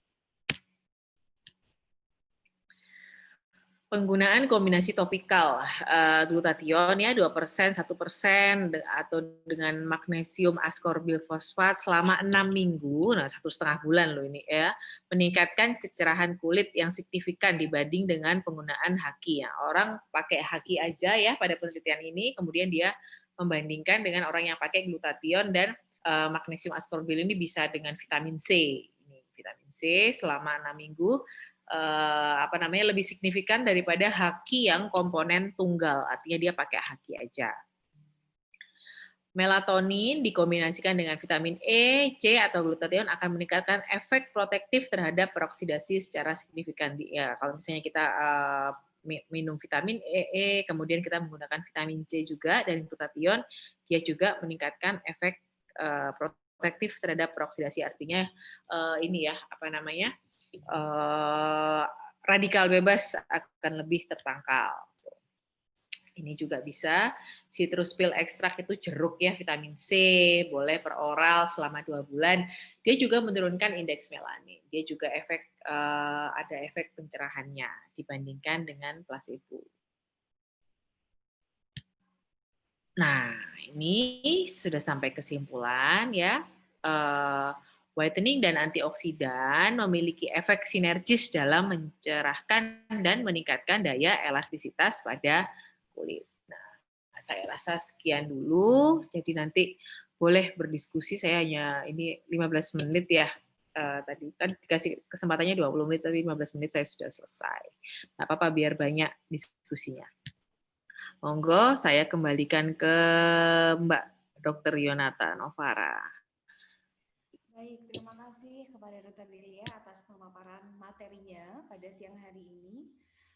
Penggunaan kombinasi topikal glutathione ya 2%, 1% atau dengan magnesium ascorbyl fosfat selama 6 minggu, nah 1,5 bulan loh ini ya, meningkatkan kecerahan kulit yang signifikan dibanding dengan penggunaan haki ya. Orang pakai haki aja ya pada penelitian ini, kemudian dia membandingkan dengan orang yang pakai glutathione dan magnesium ascorbyl ini bisa dengan vitamin C. Ini vitamin C selama 6 minggu lebih signifikan daripada haki yang komponen tunggal, artinya dia pakai haki aja. Melatonin dikombinasikan dengan vitamin E, C atau glutathione akan meningkatkan efek protektif terhadap peroksidasi secara signifikan. Ya, kalau misalnya kita minum vitamin E, kemudian kita menggunakan vitamin C juga dan glutathione, dia juga meningkatkan efek protektif terhadap peroksidasi. Artinya radikal bebas akan lebih tertangkal. Ini juga bisa citrus peel ekstrak itu jeruk ya, vitamin C, boleh per oral selama 2 bulan. Dia juga menurunkan indeks melanin. Dia juga ada efek pencerahannya dibandingkan dengan placebo. Nah, ini sudah sampai kesimpulan ya. Whitening dan antioksidan memiliki efek sinergis dalam mencerahkan dan meningkatkan daya elastisitas pada kulit. Nah, saya rasa sekian dulu. Jadi nanti boleh berdiskusi. Saya hanya ini 15 menit ya. Tadi kan dikasih kesempatannya 20 menit, tapi 15 menit saya sudah selesai. Nggak apa-apa biar banyak diskusinya. Monggo saya kembalikan ke Mbak Dr. Yonata Novara. Baik, terima kasih kepada Dr. Delia atas pemaparan materinya pada siang hari ini.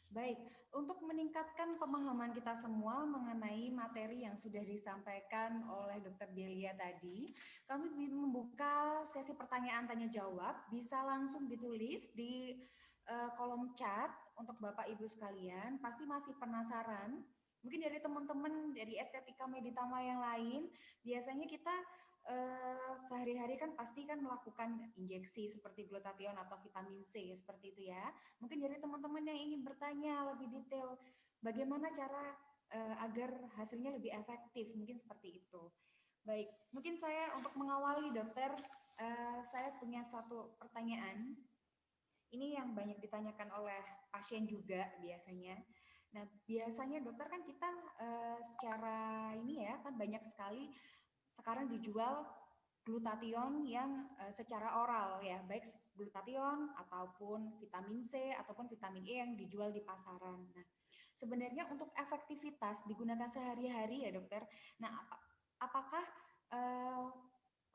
Baik, untuk meningkatkan pemahaman kita semua mengenai materi yang sudah disampaikan oleh Dr. Delia tadi, kami membuka sesi pertanyaan tanya jawab, bisa langsung ditulis di kolom chat untuk Bapak Ibu sekalian. Pasti masih penasaran, mungkin dari teman-teman dari Estetika Meditama yang lain, biasanya kita sehari-hari kan pasti kan melakukan injeksi seperti glutathione atau vitamin C seperti itu ya. Mungkin dari teman-teman yang ingin bertanya lebih detail, bagaimana cara agar hasilnya lebih efektif, mungkin seperti itu. Baik, mungkin saya untuk mengawali dokter, saya punya satu pertanyaan. Ini yang banyak ditanyakan oleh pasien juga biasanya. Nah, biasanya dokter kan kita secara ini ya kan banyak sekali sekarang dijual glutathione yang secara oral ya, baik glutathione ataupun vitamin C ataupun vitamin E yang dijual di pasaran. Nah, sebenarnya untuk efektivitas digunakan sehari-hari ya dokter. Nah, apakah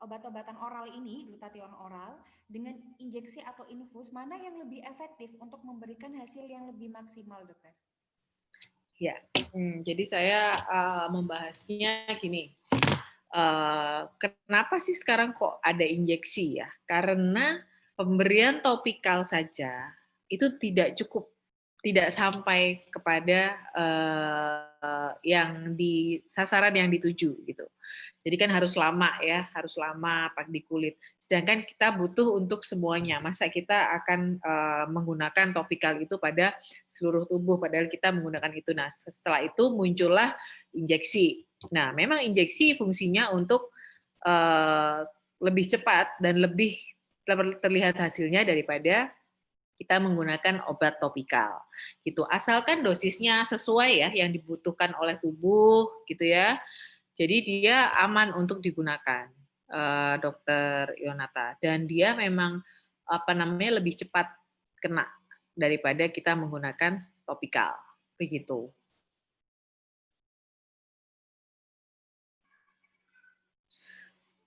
obat-obatan oral ini, glutathione oral, dengan injeksi atau infus, mana yang lebih efektif untuk memberikan hasil yang lebih maksimal, dokter? Ya, jadi saya membahasnya gini. Kenapa sih sekarang kok ada injeksi ya? Karena pemberian topikal saja itu tidak cukup, tidak sampai kepada yang di sasaran yang dituju gitu. Jadi kan harus lama ya, harus lama di kulit. Sedangkan kita butuh untuk semuanya. Masa kita akan menggunakan topikal itu pada seluruh tubuh, padahal kita menggunakan itu. Nah, setelah itu muncullah injeksi. Nah, memang injeksi fungsinya untuk lebih cepat dan lebih terlihat hasilnya daripada kita menggunakan obat topikal. Gitu. Asalkan dosisnya sesuai ya yang dibutuhkan oleh tubuh gitu ya. Jadi dia aman untuk digunakan, Dokter Yonata. Dan dia memang lebih cepat kena daripada kita menggunakan topikal. Begitu.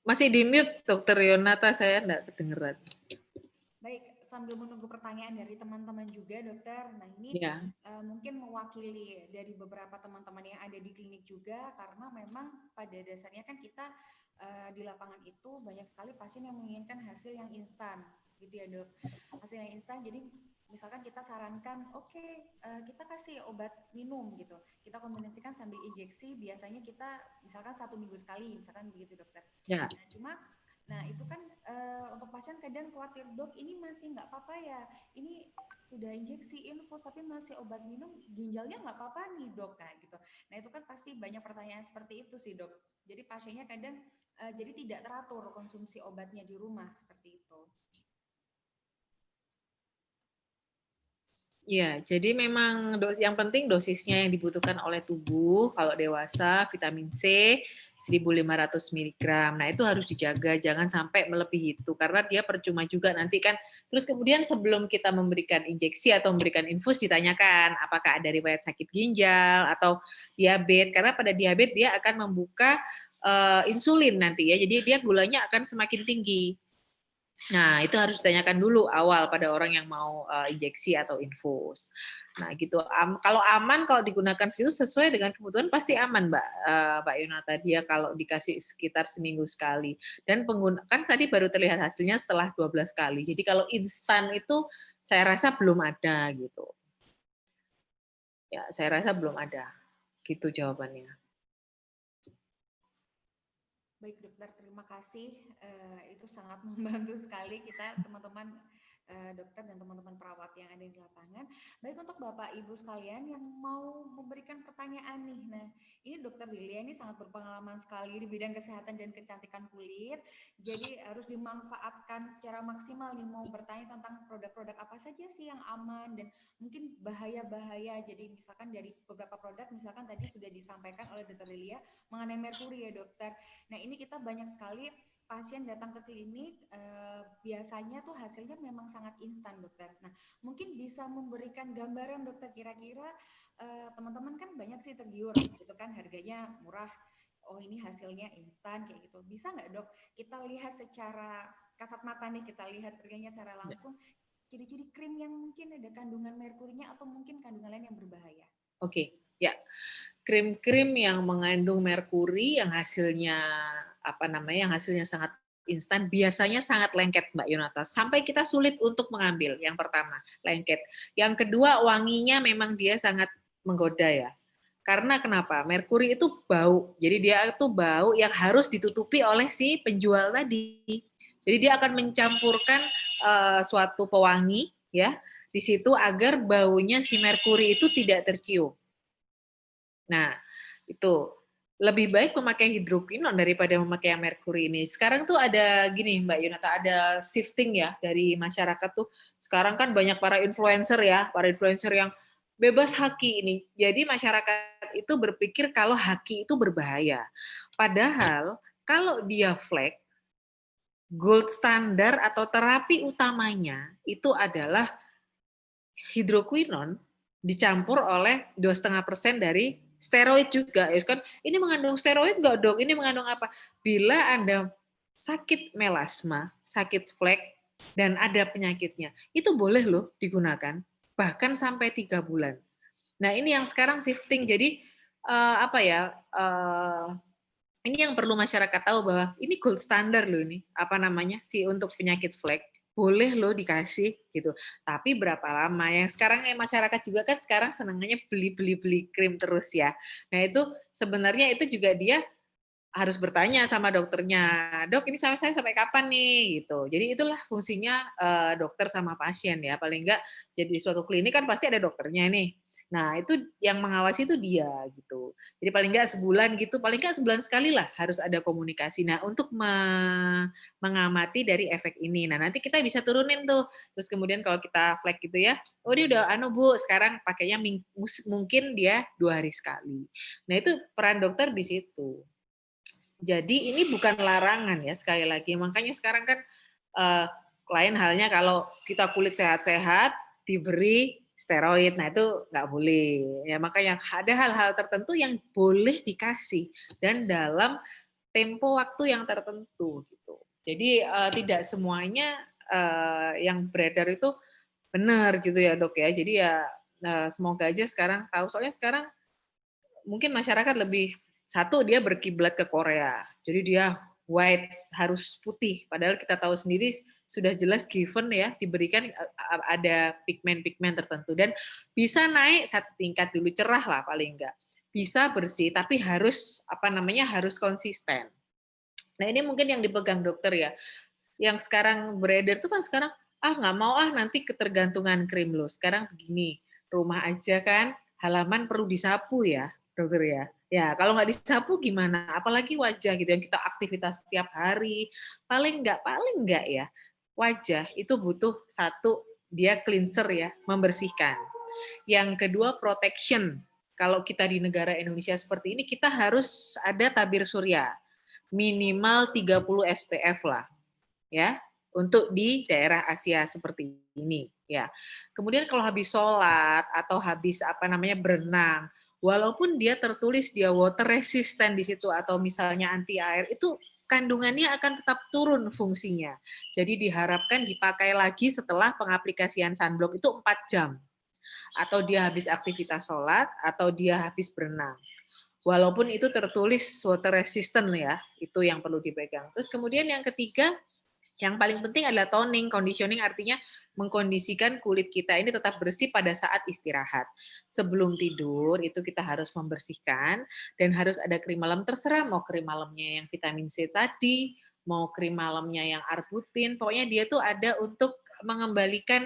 Masih di mute, Dokter Yonata, saya enggak kedengeran. Baik, sambil menunggu pertanyaan dari teman-teman juga, dokter. Nah, ini ya. Mungkin mewakili dari beberapa teman-teman yang ada di klinik juga, karena memang pada dasarnya kan kita di lapangan itu banyak sekali pasien yang menginginkan hasil yang instan, gitu ya dok. Hasil yang instan, jadi misalkan kita sarankan, oke, kita kasih obat minum gitu, kita kombinasikan sambil injeksi, biasanya kita misalkan 1 minggu sekali, misalkan begitu dokter. Ya. Nah itu kan untuk pasien kadang khawatir, dok ini masih nggak apa-apa ya, ini sudah injeksi infus tapi masih obat minum, ginjalnya nggak apa-apa nih dok, nah gitu. Nah itu kan pasti banyak pertanyaan seperti itu sih dok. Jadi pasiennya kadang jadi tidak teratur konsumsi obatnya di rumah seperti itu. Ya, jadi memang yang penting dosisnya yang dibutuhkan oleh tubuh. Kalau dewasa, vitamin C 1.500 mg. Nah, itu harus dijaga, jangan sampai melebihi itu. Karena dia percuma juga nanti kan. Terus kemudian sebelum kita memberikan injeksi atau memberikan infus, ditanyakan apakah ada riwayat sakit ginjal atau diabetes. Karena pada diabetes dia akan membuka insulin nanti ya. Jadi dia gulanya akan semakin tinggi. Nah, itu harus ditanyakan dulu awal pada orang yang mau injeksi atau infus. Nah, gitu. Kalau aman, kalau digunakan segitu sesuai dengan kebutuhan pasti aman, Mbak Yonata. Dia kalau dikasih sekitar seminggu sekali. Dan kan tadi baru terlihat hasilnya setelah 12 kali. Jadi kalau instan itu saya rasa belum ada gitu. Ya, saya rasa belum ada. Gitu jawabannya. Baik dokter, terima kasih. Itu sangat membantu sekali kita teman-teman dokter dan teman-teman perawat yang ada di lapangan. Baik untuk Bapak Ibu sekalian yang mau memberikan pertanyaan nih. Nah, ini Dokter Lilia ini sangat berpengalaman sekali di bidang kesehatan dan kecantikan kulit. Jadi harus dimanfaatkan secara maksimal nih, mau bertanya tentang produk-produk apa saja sih yang aman dan mungkin bahaya-bahaya. Jadi misalkan dari beberapa produk, misalkan tadi sudah disampaikan oleh Dokter Lilia mengenai merkuri ya dokter. Nah ini kita banyak sekali pasien datang ke klinik, biasanya tuh hasilnya memang sangat instan dokter. Nah mungkin bisa memberikan gambaran dokter, kira-kira teman-teman kan banyak sih tergiur gitu kan, harganya murah, oh ini hasilnya instan kayak gitu. Bisa nggak dok kita lihat secara kasat mata nih, kita lihat harganya secara langsung, ciri-ciri krim yang mungkin ada kandungan merkurinya atau mungkin kandungan lain yang berbahaya? Oke, ya. Krim-krim yang mengandung merkuri yang hasilnya yang hasilnya sangat instan biasanya sangat lengket Mbak Yonata, sampai kita sulit untuk mengambil. Yang pertama, lengket. Yang kedua, wanginya memang dia sangat menggoda ya. Karena kenapa? Merkuri itu bau. Jadi dia itu bau yang harus ditutupi oleh si penjual tadi. Jadi dia akan mencampurkan suatu pewangi ya di situ agar baunya si merkuri itu tidak tercium. Nah, itu lebih baik memakai hidrokinon daripada memakai yang merkuri ini. Sekarang tuh ada gini Mbak Yunata, ada shifting ya dari masyarakat tuh. Sekarang kan banyak para influencer yang bebas haki ini. Jadi masyarakat itu berpikir kalau haki itu berbahaya. Padahal kalau dia flek, gold standar atau terapi utamanya itu adalah hidroquinon dicampur oleh 2,5% dari steroid juga. Ya kan, ini mengandung steroid nggak dok? Ini mengandung apa? Bila Anda sakit melasma, sakit flek, dan ada penyakitnya, itu boleh loh digunakan, bahkan sampai 3 bulan. Nah ini yang sekarang shifting, jadi ini yang perlu masyarakat tahu bahwa ini gold standar loh ini, untuk penyakit flek, boleh loh dikasih gitu. Tapi berapa lama? Yang sekarang masyarakat juga kan sekarang senangnya beli krim terus ya. Nah itu sebenarnya itu juga dia harus bertanya sama dokternya, dok ini saya sampai kapan nih gitu. Jadi itulah fungsinya dokter sama pasien ya. Paling enggak jadi suatu klinik kan pasti ada dokternya nih. Nah itu yang mengawasi itu dia gitu. Jadi paling enggak sebulan gitu, paling enggak sebulan sekali lah harus ada komunikasi. Nah untuk mengamati dari efek ini. Nah nanti kita bisa turunin tuh. Terus kemudian kalau kita flek gitu ya, oh dia udah Bu, sekarang pakainya mungkin dia 2 hari sekali. Nah itu peran dokter di situ. Jadi ini bukan larangan ya sekali lagi. Makanya sekarang kan lain halnya kalau kita kulit sehat-sehat diberi steroid, nah itu nggak boleh. Ya makanya ada hal-hal tertentu yang boleh dikasih dan dalam tempo waktu yang tertentu gitu. Jadi tidak semuanya yang beredar itu benar gitu ya dok ya. Jadi ya semoga aja sekarang tahu. Soalnya sekarang mungkin masyarakat lebih satu dia berkiblat ke Korea. Jadi dia white harus putih. Padahal kita tahu sendiri sudah jelas given ya diberikan ada pigmen-pigmen tertentu dan bisa naik satu tingkat dulu cerah lah paling enggak. Bisa bersih tapi harus harus konsisten. Nah ini mungkin yang dipegang dokter ya. Yang sekarang beredar itu kan sekarang nggak mau nanti ketergantungan krim lo. Sekarang begini, rumah aja kan halaman perlu disapu ya dokter ya. Ya kalau nggak disapu gimana? Apalagi wajah gitu yang kita aktivitas setiap hari. Paling nggak ya wajah itu butuh satu dia cleanser ya, membersihkan. Yang kedua protection. Kalau kita di negara Indonesia seperti ini kita harus ada tabir surya minimal 30 SPF lah ya untuk di daerah Asia seperti ini ya. Kemudian kalau habis sholat atau habis berenang, walaupun dia tertulis dia water resistant di situ atau misalnya anti air, itu kandungannya akan tetap turun fungsinya. Jadi diharapkan dipakai lagi setelah pengaplikasian sunblock itu 4 jam. Atau dia habis aktivitas sholat atau dia habis berenang. Walaupun itu tertulis water resistant ya, itu yang perlu dipegang. Terus kemudian yang ketiga, yang paling penting adalah toning, conditioning artinya mengkondisikan kulit kita ini tetap bersih pada saat istirahat. Sebelum tidur itu kita harus membersihkan dan harus ada krim malam terserah mau krim malamnya yang vitamin C tadi, mau krim malamnya yang arbutin, pokoknya dia tuh ada untuk mengembalikan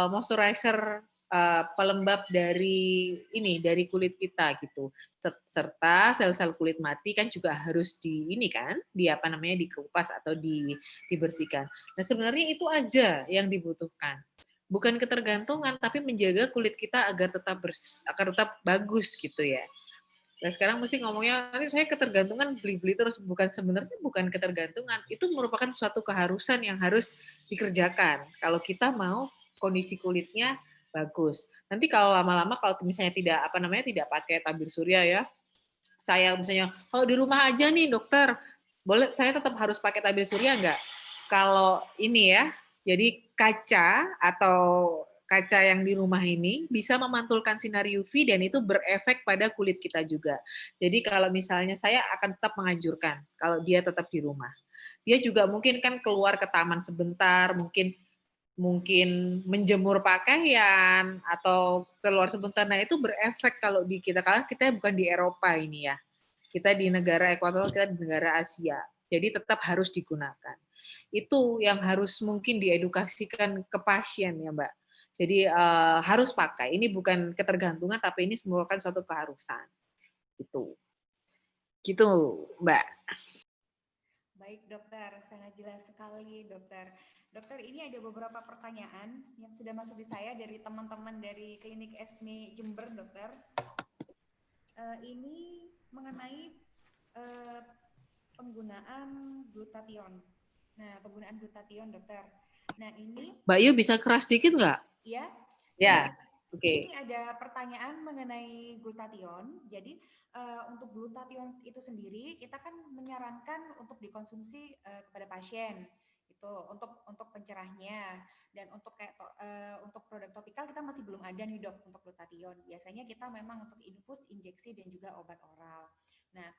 moisturizer pelembab dari kulit kita gitu. Serta sel-sel kulit mati kan juga harus dikupas atau dibersihkan. Nah, sebenarnya itu aja yang dibutuhkan. Bukan ketergantungan tapi menjaga kulit kita agar tetap bagus gitu ya. Nah, sekarang mesti ngomongnya nanti saya ketergantungan beli-beli terus, sebenarnya bukan ketergantungan, itu merupakan suatu keharusan yang harus dikerjakan kalau kita mau kondisi kulitnya bagus. Nanti kalau lama-lama kalau misalnya tidak pakai tabir surya ya. Saya misalnya kalau di rumah aja nih dokter, boleh saya tetap harus pakai tabir surya enggak? Kalau ini ya, jadi kaca yang di rumah ini bisa memantulkan sinar UV dan itu berefek pada kulit kita juga. Jadi kalau misalnya saya akan tetap menganjurkan kalau dia tetap di rumah. Dia juga mungkin kan keluar ke taman sebentar, mungkin mungkin menjemur pakaian atau keluar sebentar, nah itu berefek kalau di kita, karena kita bukan di Eropa ini ya, kita di negara Ekuator, kita di negara Asia, jadi tetap harus digunakan. Itu yang harus mungkin diedukasikan ke pasien ya Mbak. Jadi harus pakai, ini bukan ketergantungan, tapi ini merupakan suatu keharusan. Gitu Mbak. Baik dokter, sangat jelas sekali dokter. Dokter, ini ada beberapa pertanyaan yang sudah masuk di saya dari teman-teman dari Klinik Esme Jember, dokter. Ini mengenai penggunaan glutathione. Nah, penggunaan glutathione, dokter. Nah, ini... Mbak Yu bisa keras dikit nggak? Iya. Ya, oke. Ini ada pertanyaan mengenai glutathione. Jadi, untuk glutathione itu sendiri, kita kan menyarankan untuk dikonsumsi kepada pasien. Itu untuk pencerahnya, dan untuk untuk produk topikal kita masih belum ada nih dok untuk glutathione. Biasanya kita memang untuk infus, injeksi dan juga obat oral. Nah,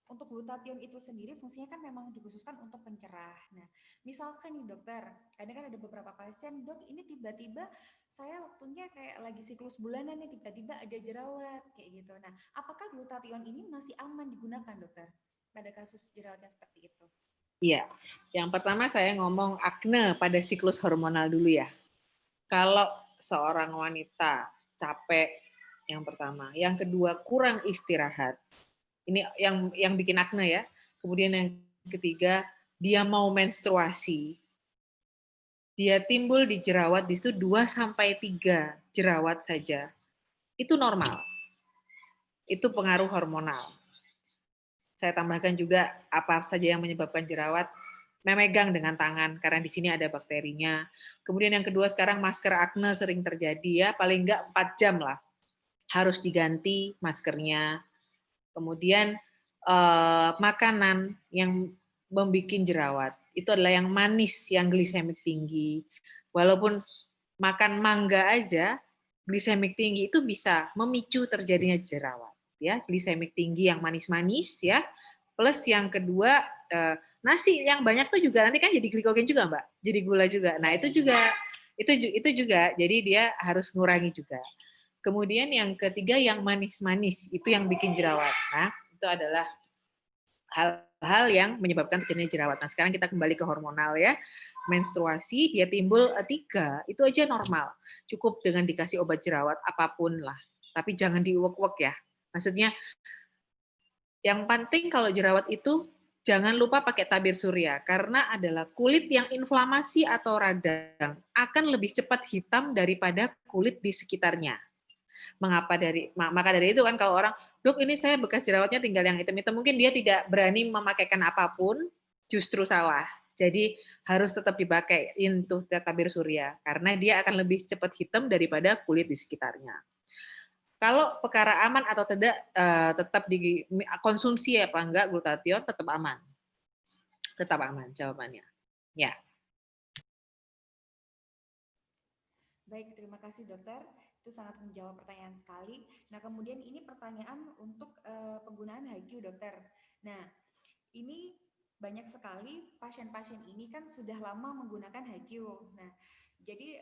untuk glutathione itu sendiri fungsinya kan memang dikhususkan untuk pencerah. Nah, misalkan nih dokter, kadang kan ada beberapa pasien, dok ini tiba-tiba saya waktunya kayak lagi siklus bulanan nih, tiba-tiba ada jerawat kayak gitu. Nah, apakah glutathione ini masih aman digunakan dokter pada kasus jerawat yang seperti itu? Iya, yang pertama saya ngomong akne pada siklus hormonal dulu ya. Kalau seorang wanita capek, yang pertama. Yang kedua, kurang istirahat. Ini yang bikin akne ya. Kemudian yang ketiga, dia mau menstruasi. Dia timbul di jerawat, di situ 2-3 jerawat saja. Itu normal. Itu pengaruh hormonal. Saya tambahkan juga apa saja yang menyebabkan jerawat, memegang dengan tangan, karena di sini ada bakterinya. Kemudian yang kedua, sekarang masker akne sering terjadi ya, paling enggak 4 jam lah. Harus diganti maskernya. Kemudian makanan yang membuat jerawat, itu adalah yang manis, yang glisemik tinggi. Walaupun makan mangga aja, glisemik tinggi itu bisa memicu terjadinya jerawat. Ya, glisemik tinggi yang manis-manis ya, plus yang kedua nasi yang banyak tuh juga nanti kan jadi glikogen juga Mbak, jadi gula juga. Nah itu juga, jadi dia harus ngurangi juga. Kemudian yang ketiga yang manis-manis itu yang bikin jerawat. Nah itu adalah hal-hal yang menyebabkan terjadinya jerawat. Nah sekarang kita kembali ke hormonal ya, menstruasi dia timbul 3 itu aja normal, cukup dengan dikasih obat jerawat apapun lah, tapi jangan diuwek-uwek ya. Maksudnya, yang penting kalau jerawat itu jangan lupa pakai tabir surya, karena adalah kulit yang inflamasi atau radang akan lebih cepat hitam daripada kulit di sekitarnya. Maka dari itu kan kalau orang, dok ini saya bekas jerawatnya tinggal yang hitam-hitam, mungkin dia tidak berani memakaikan apapun, justru salah. Jadi harus tetap dipakai untuk tabir surya, karena dia akan lebih cepat hitam daripada kulit di sekitarnya. Kalau perkara aman atau tidak, tetap dikonsumsi apa enggak glutathione, tetap aman. Tetap aman jawabannya. Ya. Baik, terima kasih dokter. Itu sangat menjawab pertanyaan sekali. Nah, kemudian ini pertanyaan untuk penggunaan HQ dokter. Nah, ini banyak sekali pasien-pasien ini kan sudah lama menggunakan HQ. Nah, jadi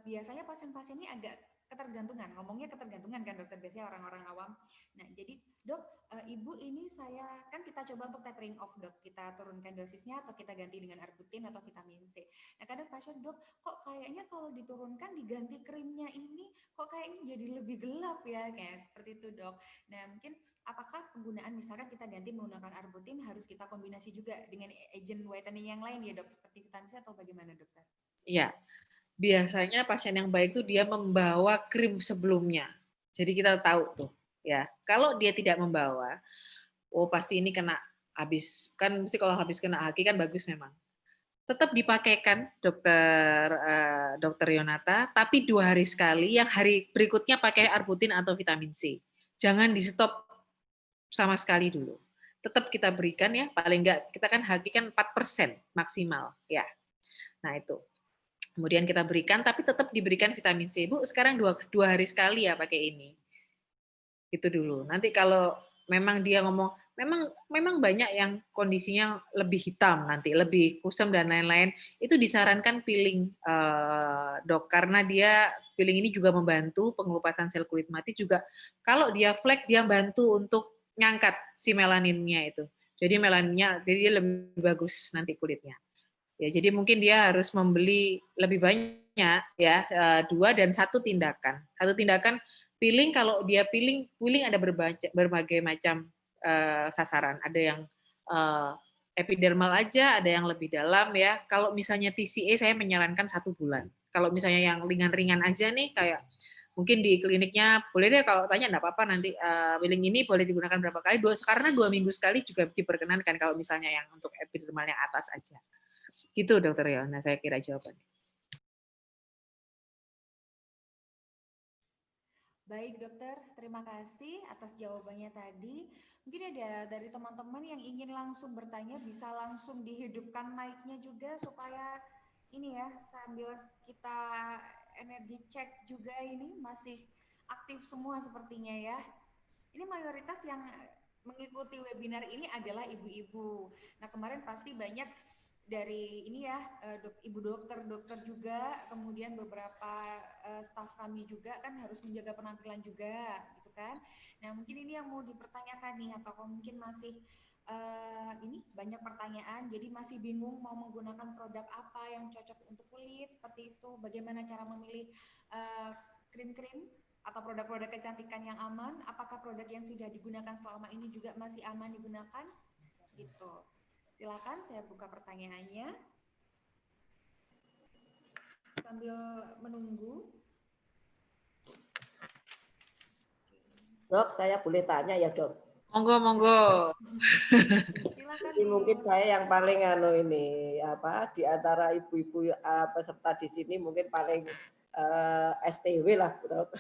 biasanya pasien-pasien ini agak ketergantungan, ngomongnya ketergantungan kan dokter, biasanya orang-orang awam. Nah jadi dok, ibu ini saya, kan kita coba untuk tapering off dok, kita turunkan dosisnya atau kita ganti dengan arbutin atau vitamin C. Nah kadang pasien, dok kok kayaknya kalau diturunkan diganti krimnya ini, kok kayaknya jadi lebih gelap ya, kayak seperti itu dok. Nah mungkin apakah penggunaan misalkan kita ganti menggunakan arbutin harus kita kombinasi juga dengan agent whitening yang lain ya dok, seperti vitamin C atau bagaimana dokter? Iya. Biasanya pasien yang baik itu dia membawa krim sebelumnya. Jadi kita tahu tuh, ya. Kalau dia tidak membawa, oh pasti ini kena habis, kan mesti kalau habis kena haki kan bagus memang. Tetap dipakaikan dokter Yonata, tapi 2 hari sekali, yang hari berikutnya pakai arbutin atau vitamin C. Jangan di stop sama sekali dulu. Tetap kita berikan ya, paling enggak kita kan haki kan 4% maksimal ya. Nah itu. Kemudian kita berikan, tapi tetap diberikan vitamin C. Bu, sekarang 2 hari sekali ya pakai ini. Itu dulu. Nanti kalau memang dia ngomong, memang banyak yang kondisinya lebih hitam nanti, lebih kusam dan lain-lain. Itu disarankan peeling, Dok, karena peeling ini juga membantu pengelupasan sel kulit mati juga. Kalau dia flek, dia bantu untuk ngangkat si melaninnya itu. Jadi melaninnya jadi dia lebih bagus nanti kulitnya. Ya, jadi mungkin dia harus membeli lebih banyak ya, 2 dan 1 tindakan. 1 tindakan peeling, kalau dia peeling ada berbagai macam sasaran. Ada yang epidermal aja, ada yang lebih dalam ya. Kalau misalnya TCA saya menyarankan 1 bulan. Kalau misalnya yang ringan-ringan aja nih kayak mungkin di kliniknya boleh deh kalau tanya enggak apa-apa nanti peeling ini boleh digunakan berapa kali, karena 2 minggu sekali juga diperkenankan kalau misalnya yang untuk epidermalnya atas aja. Gitu Dokter Yona, saya kira jawabannya. Baik dokter, terima kasih atas jawabannya tadi. Mungkin ada dari teman-teman yang ingin langsung bertanya, bisa langsung dihidupkan mic-nya juga supaya ini ya, sambil kita energi cek juga ini masih aktif semua sepertinya ya. Ini mayoritas yang mengikuti webinar ini adalah ibu-ibu. Nah kemarin pasti banyak dari ini ya, ibu dokter juga, kemudian beberapa staf kami juga kan harus menjaga penampilan juga, gitu kan. Nah mungkin ini yang mau dipertanyakan nih, atau mungkin masih ini banyak pertanyaan, jadi masih bingung mau menggunakan produk apa yang cocok untuk kulit, seperti itu. Bagaimana cara memilih krim-krim atau produk-produk kecantikan yang aman? Apakah produk yang sudah digunakan selama ini juga masih aman digunakan? Gitu. Silakan saya buka pertanyaannya sambil menunggu. Dok, saya boleh tanya ya dok? Monggo. Silakan. Ini mungkin saya yang paling ini di antara ibu-ibu peserta di sini mungkin paling STW lah, dok.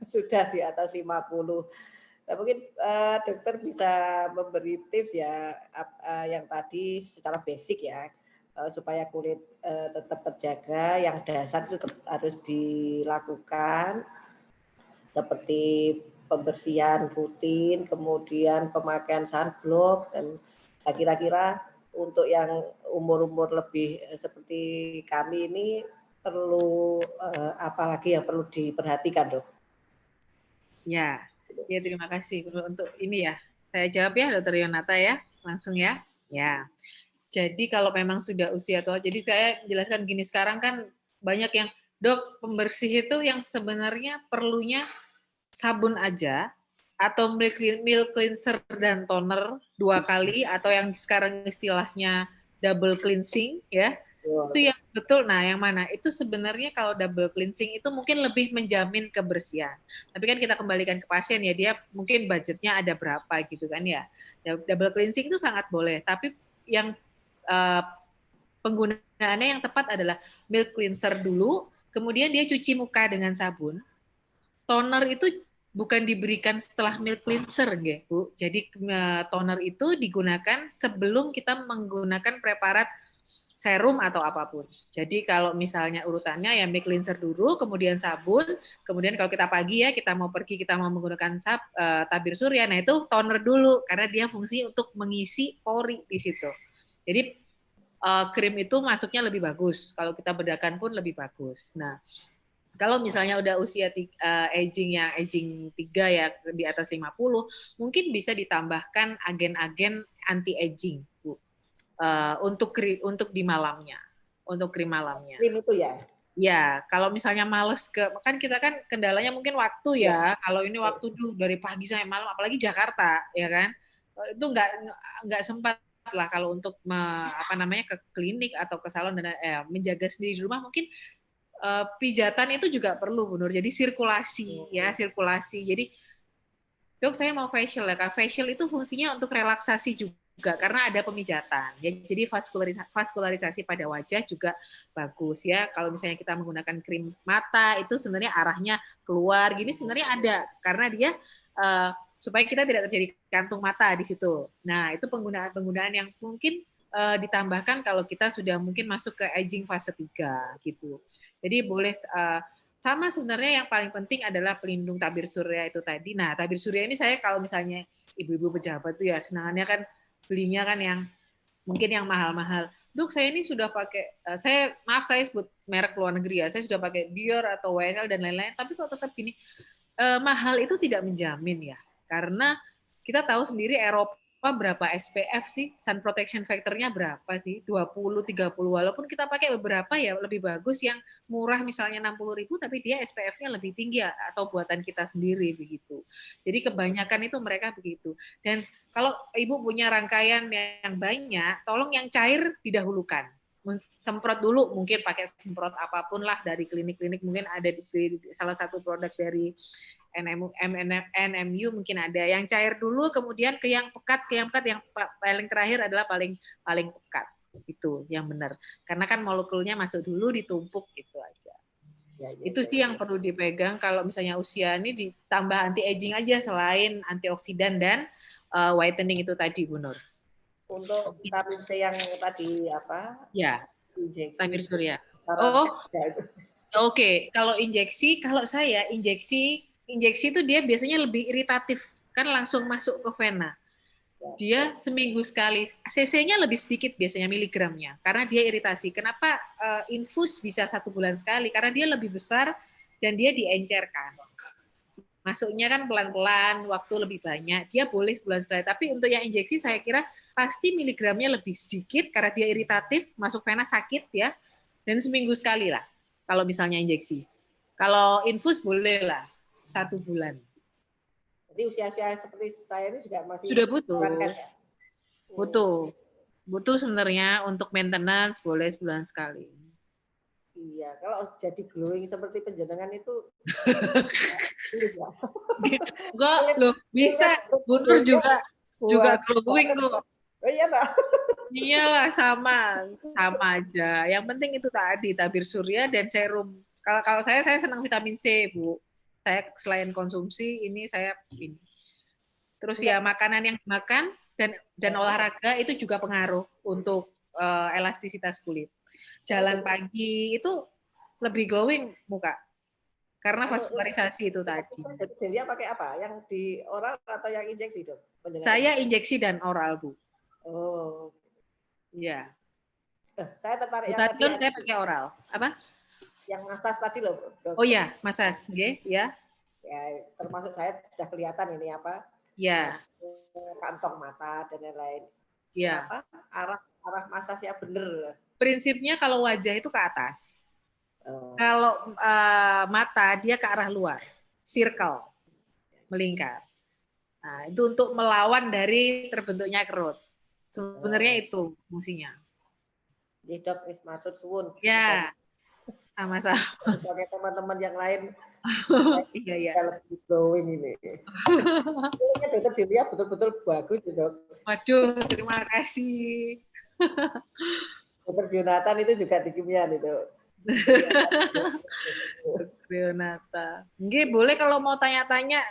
Sudah di atas 50. Nah, mungkin dokter bisa memberi tips ya yang tadi secara basic ya supaya kulit tetap terjaga. Yang dasar itu tetap harus dilakukan seperti pembersihan rutin, kemudian pemakaian sunblock, dan kira-kira untuk yang umur-umur lebih seperti kami ini perlu apalagi yang perlu diperhatikan dok? Ya, terima kasih untuk ini ya. Saya jawab ya Dokter Yonata ya, langsung ya. Ya. Jadi kalau memang sudah usia tua, jadi saya jelaskan gini, sekarang kan banyak yang dok pembersih itu yang sebenarnya perlunya sabun aja atau milk cleanser dan toner 2 kali, atau yang sekarang istilahnya double cleansing ya. Itu yang betul. Nah, yang mana? Itu sebenarnya kalau double cleansing itu mungkin lebih menjamin kebersihan. Tapi kan kita kembalikan ke pasien ya, dia mungkin budgetnya ada berapa gitu kan ya. Double cleansing itu sangat boleh, tapi yang penggunaannya yang tepat adalah milk cleanser dulu, kemudian dia cuci muka dengan sabun. Toner itu bukan diberikan setelah milk cleanser, Bu. Jadi toner itu digunakan sebelum kita menggunakan preparat serum atau apapun. Jadi kalau misalnya urutannya ya milk cleanser dulu, kemudian sabun, kemudian kalau kita pagi ya kita mau pergi, kita mau menggunakan tabir surya, nah itu toner dulu karena dia fungsi untuk mengisi pori di situ. Jadi krim itu masuknya lebih bagus, kalau kita bedakan pun lebih bagus. Nah, kalau misalnya udah usia aging 3 ya di atas 50, mungkin bisa ditambahkan agen-agen anti aging, Bu. Untuk di malamnya, untuk krim malamnya. Krim itu ya? Ya, kalau misalnya males kan kita kan kendalanya mungkin waktu ya. Kalau ini waktu dari pagi sampai malam, apalagi Jakarta, ya kan? Itu nggak sempat lah kalau untuk ke klinik atau ke salon dan menjaga sendiri di rumah mungkin pijatan itu juga perlu, Bu Nur. Jadi sirkulasi ya, sirkulasi. Jadi dok saya mau facial ya, Kak. Facial itu fungsinya untuk relaksasi juga karena ada pemijatan. Jadi vaskularisasi pada wajah juga bagus ya. Kalau misalnya kita menggunakan krim mata itu sebenarnya arahnya keluar gini sebenarnya ada karena dia supaya kita tidak terjadi kantung mata di situ. Nah, itu penggunaan yang mungkin ditambahkan kalau kita sudah mungkin masuk ke aging fase 3 gitu. Jadi boleh sama sebenarnya yang paling penting adalah pelindung tabir surya itu tadi. Nah, tabir surya ini saya kalau misalnya ibu-ibu pejabat tuh ya senangannya kan belinya kan yang mungkin yang mahal-mahal. Dok, saya ini sudah pakai, saya sebut merek luar negeri ya, saya sudah pakai Dior atau YSL dan lain-lain, tapi kok tetap gini, mahal itu tidak menjamin ya, karena kita tahu sendiri Eropa berapa SPF sih, sun protection factor-nya berapa sih, 20, 30, walaupun kita pakai beberapa ya lebih bagus yang murah misalnya 60.000 tapi dia SPF-nya lebih tinggi atau buatan kita sendiri begitu. Jadi kebanyakan itu mereka begitu. Dan kalau ibu punya rangkaian yang banyak, tolong yang cair didahulukan. Semprot dulu, mungkin pakai semprot apapun lah dari klinik-klinik, mungkin ada di salah satu produk dari NMU mungkin ada yang cair dulu, kemudian ke yang pekat, yang paling terakhir adalah paling pekat, itu yang benar, karena kan molekulnya masuk dulu ditumpuk gitu aja. Itu sih yang perlu dipegang. Kalau misalnya usia ini ditambah anti aging aja selain antioksidan dan whitening itu tadi, Bu Nur. Untuk vitamin C yang tadi apa? Ya, Injeksi. tabir surya. Oh, oke. Kalau injeksi, kalau saya injeksi itu dia biasanya lebih iritatif, kan langsung masuk ke vena. Dia seminggu sekali, cc-nya lebih sedikit biasanya miligramnya, karena dia iritasi. Kenapa infus bisa 1 bulan sekali? Karena dia lebih besar dan dia diencerkan. Masuknya kan pelan-pelan, waktu lebih banyak. Dia boleh sebulan sekali. Tapi untuk yang injeksi saya kira pasti miligramnya lebih sedikit karena dia iritatif, masuk vena sakit ya. Dan seminggu sekali lah kalau misalnya injeksi. Kalau infus boleh lah 1 bulan. Jadi usia-usia seperti saya ini juga masih sudah butuh. Ya? Butuh sebenarnya untuk maintenance boleh sebulan sekali. Iya, kalau jadi glowing seperti penjenengan itu enggak loh, bisa Bunur juga glowing kok. Oh iya tak? Iyalah sama aja. Yang penting itu tadi tabir surya dan serum. Kalau saya senang vitamin C, Bu. Saya selain konsumsi ini saya ini. Terus ya makanan yang dimakan dan olahraga itu juga pengaruh untuk elastisitas kulit. Jalan pagi itu lebih glowing muka karena vaskularisasi itu tadi. Jadi pakai apa? Yang di oral atau yang injeksi, Dok? Saya injeksi dan oral, Bu. Oh. Iya. Saya tertarik yang tadi. Saya pakai oral. Apa? Yang masas tadi loh, Dok. Oh iya, masas. Oke, ya. Ya, termasuk saya sudah kelihatan ini apa? Ya. Kantong mata dan lain-lain. Ya. Arah masasnya bener. Prinsipnya kalau wajah itu ke atas. Kalau mata dia ke arah luar, circle, melingkar. Nah, itu untuk melawan dari terbentuknya kerut. Sebenarnya itu fungsinya. Jadi Dok, matur suwun. Ya, sama-sama. Sebagai teman-teman yang lain. Iya. Lebih glowing ini. Dokter dilihat betul-betul bagus, Dok. Waduh, terima kasih. Dokter Jonathan itu juga di kimia itu. Renata. Nggih, boleh kalau mau tanya-tanya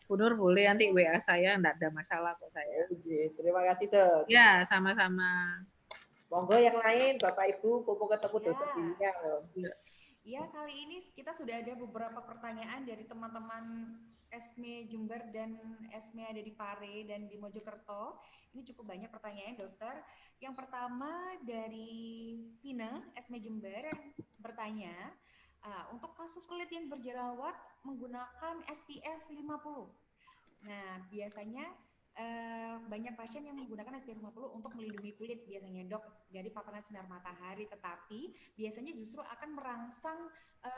Bu Nur boleh nanti WA saya, enggak ada masalah kok saya. Terima kasih, Dok. Ya, sama-sama. Monggo yang lain, Bapak Ibu, kumpul ketemu Dokter Dina. Ya, kali ini kita sudah ada beberapa pertanyaan dari teman-teman Esme Jember dan Esme ada di Pare dan di Mojokerto. Ini cukup banyak pertanyaan, Dokter. Yang pertama dari Pina, Esme Jember, bertanya, untuk kasus kulit yang berjerawat menggunakan SPF 50. Nah, biasanya banyak pasien yang menggunakan SPF 50 untuk melindungi kulit biasanya, Dok, dari paparan sinar matahari, tetapi biasanya justru akan merangsang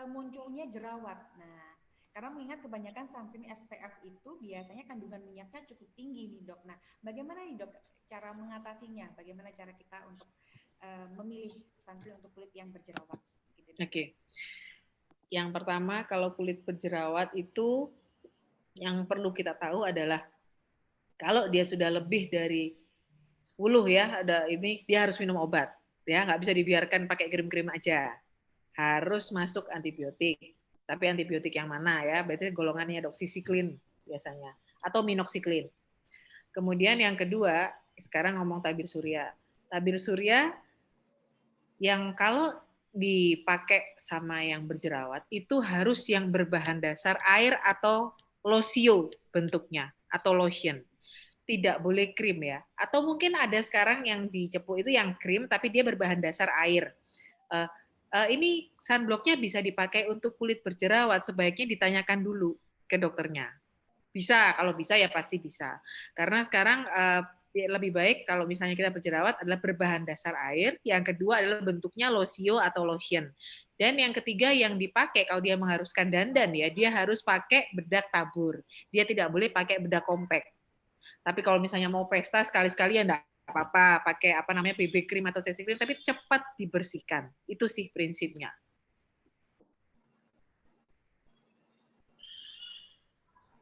munculnya jerawat. Nah, karena mengingat kebanyakan sunscreen SPF itu biasanya kandungan minyaknya cukup tinggi nih, Dok. Nah, bagaimana nih, Dok, cara mengatasinya? Bagaimana cara kita untuk memilih sunscreen untuk kulit yang berjerawat? Gitu, Oke. Yang pertama, kalau kulit berjerawat itu yang perlu kita tahu adalah kalau dia sudah lebih dari 10 ya, dia harus minum obat. Ya, nggak bisa dibiarkan pakai krim-krim aja. Harus masuk antibiotik. Tapi antibiotik yang mana ya? Berarti golongannya doxycycline biasanya atau minoxidil. Kemudian yang kedua, sekarang ngomong tabir surya. Tabir surya yang kalau dipakai sama yang berjerawat itu harus yang berbahan dasar air atau losio bentuknya atau lotion. Tidak boleh krim ya. Atau mungkin ada sekarang yang dicepu itu yang krim tapi dia berbahan dasar air. Ini sunblocknya bisa dipakai untuk kulit berjerawat, sebaiknya ditanyakan dulu ke dokternya. Bisa, kalau bisa ya pasti bisa. Karena sekarang lebih baik kalau misalnya kita berjerawat adalah berbahan dasar air, yang kedua adalah bentuknya losio atau lotion. Dan yang ketiga yang dipakai kalau dia mengharuskan dandan ya, dia harus pakai bedak tabur. Dia tidak boleh pakai bedak compact. Tapi kalau misalnya mau pesta sekali-sekali ya enggak apa-apa, pakai apa namanya BB cream atau CC cream, tapi cepat dibersihkan. Itu sih prinsipnya.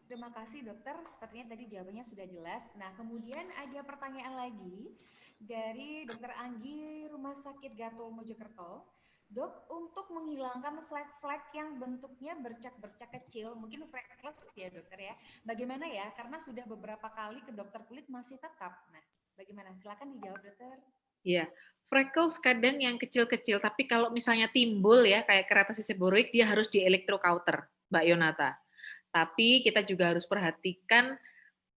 Terima kasih dokter, sepertinya tadi jawabannya sudah jelas. Nah, kemudian ada pertanyaan lagi dari dokter Anggi, Rumah Sakit Gatul Mojokerto. Dok, untuk menghilangkan flek-flek yang bentuknya bercak-bercak kecil, mungkin freckles ya dokter ya, bagaimana ya? Karena sudah beberapa kali ke dokter kulit masih tetap. Nah, bagaimana? Silakan dijawab dokter. Iya, freckles kadang yang kecil-kecil, tapi kalau misalnya timbul ya, kayak keratosis seborrheic, dia harus di electrocauter, Mbak Yonata. Tapi kita juga harus perhatikan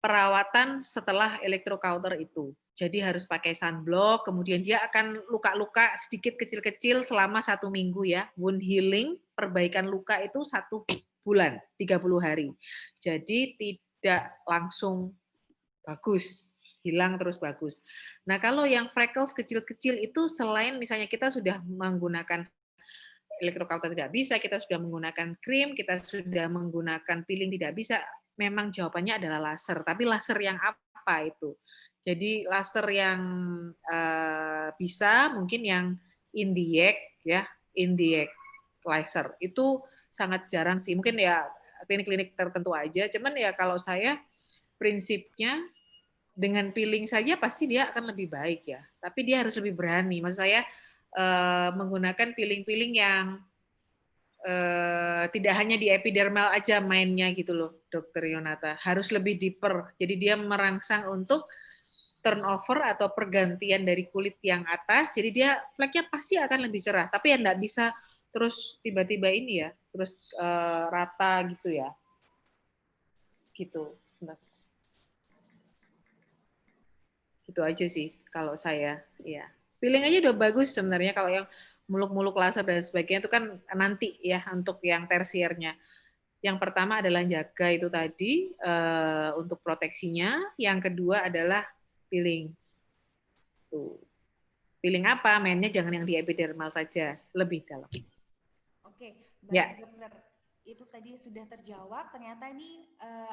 perawatan setelah electrocauter itu. Jadi harus pakai sunblock, kemudian dia akan luka-luka sedikit kecil-kecil selama 1 minggu ya. Wound healing, perbaikan luka itu 1 bulan, 30 hari. Jadi tidak langsung bagus, hilang terus bagus. Nah kalau yang freckles kecil-kecil itu selain misalnya kita sudah menggunakan electrocauter tidak bisa, kita sudah menggunakan krim, kita sudah menggunakan peeling tidak bisa, memang jawabannya adalah laser. Tapi laser yang apa itu? Jadi laser yang bisa mungkin yang Indiec ya, Indiec laser. Itu sangat jarang sih. Mungkin ya klinik-klinik tertentu aja. Cuman ya kalau saya prinsipnya dengan peeling saja pasti dia akan lebih baik ya. Tapi dia harus lebih berani. Maksud saya menggunakan peeling-peeling yang tidak hanya di epidermal aja mainnya gitu loh, Dokter Yonata. Harus lebih deeper. Jadi dia merangsang untuk turnover atau pergantian dari kulit yang atas. Jadi dia fleknya pasti akan lebih cerah. Tapi ya nggak bisa terus tiba-tiba ini ya, terus rata gitu ya. Gitu. Gitu aja sih kalau saya. Ya. Peeling aja udah bagus sebenarnya. Kalau yang muluk-muluk laser dan sebagainya itu kan nanti ya untuk yang tersiernya. Yang pertama adalah jaga itu tadi untuk proteksinya. Yang kedua adalah peeling. Tuh. Peeling apa? Mainnya jangan yang di epidermal saja, lebih dalam. Oke, baik Ya. dokter. Itu tadi sudah terjawab. Ternyata ini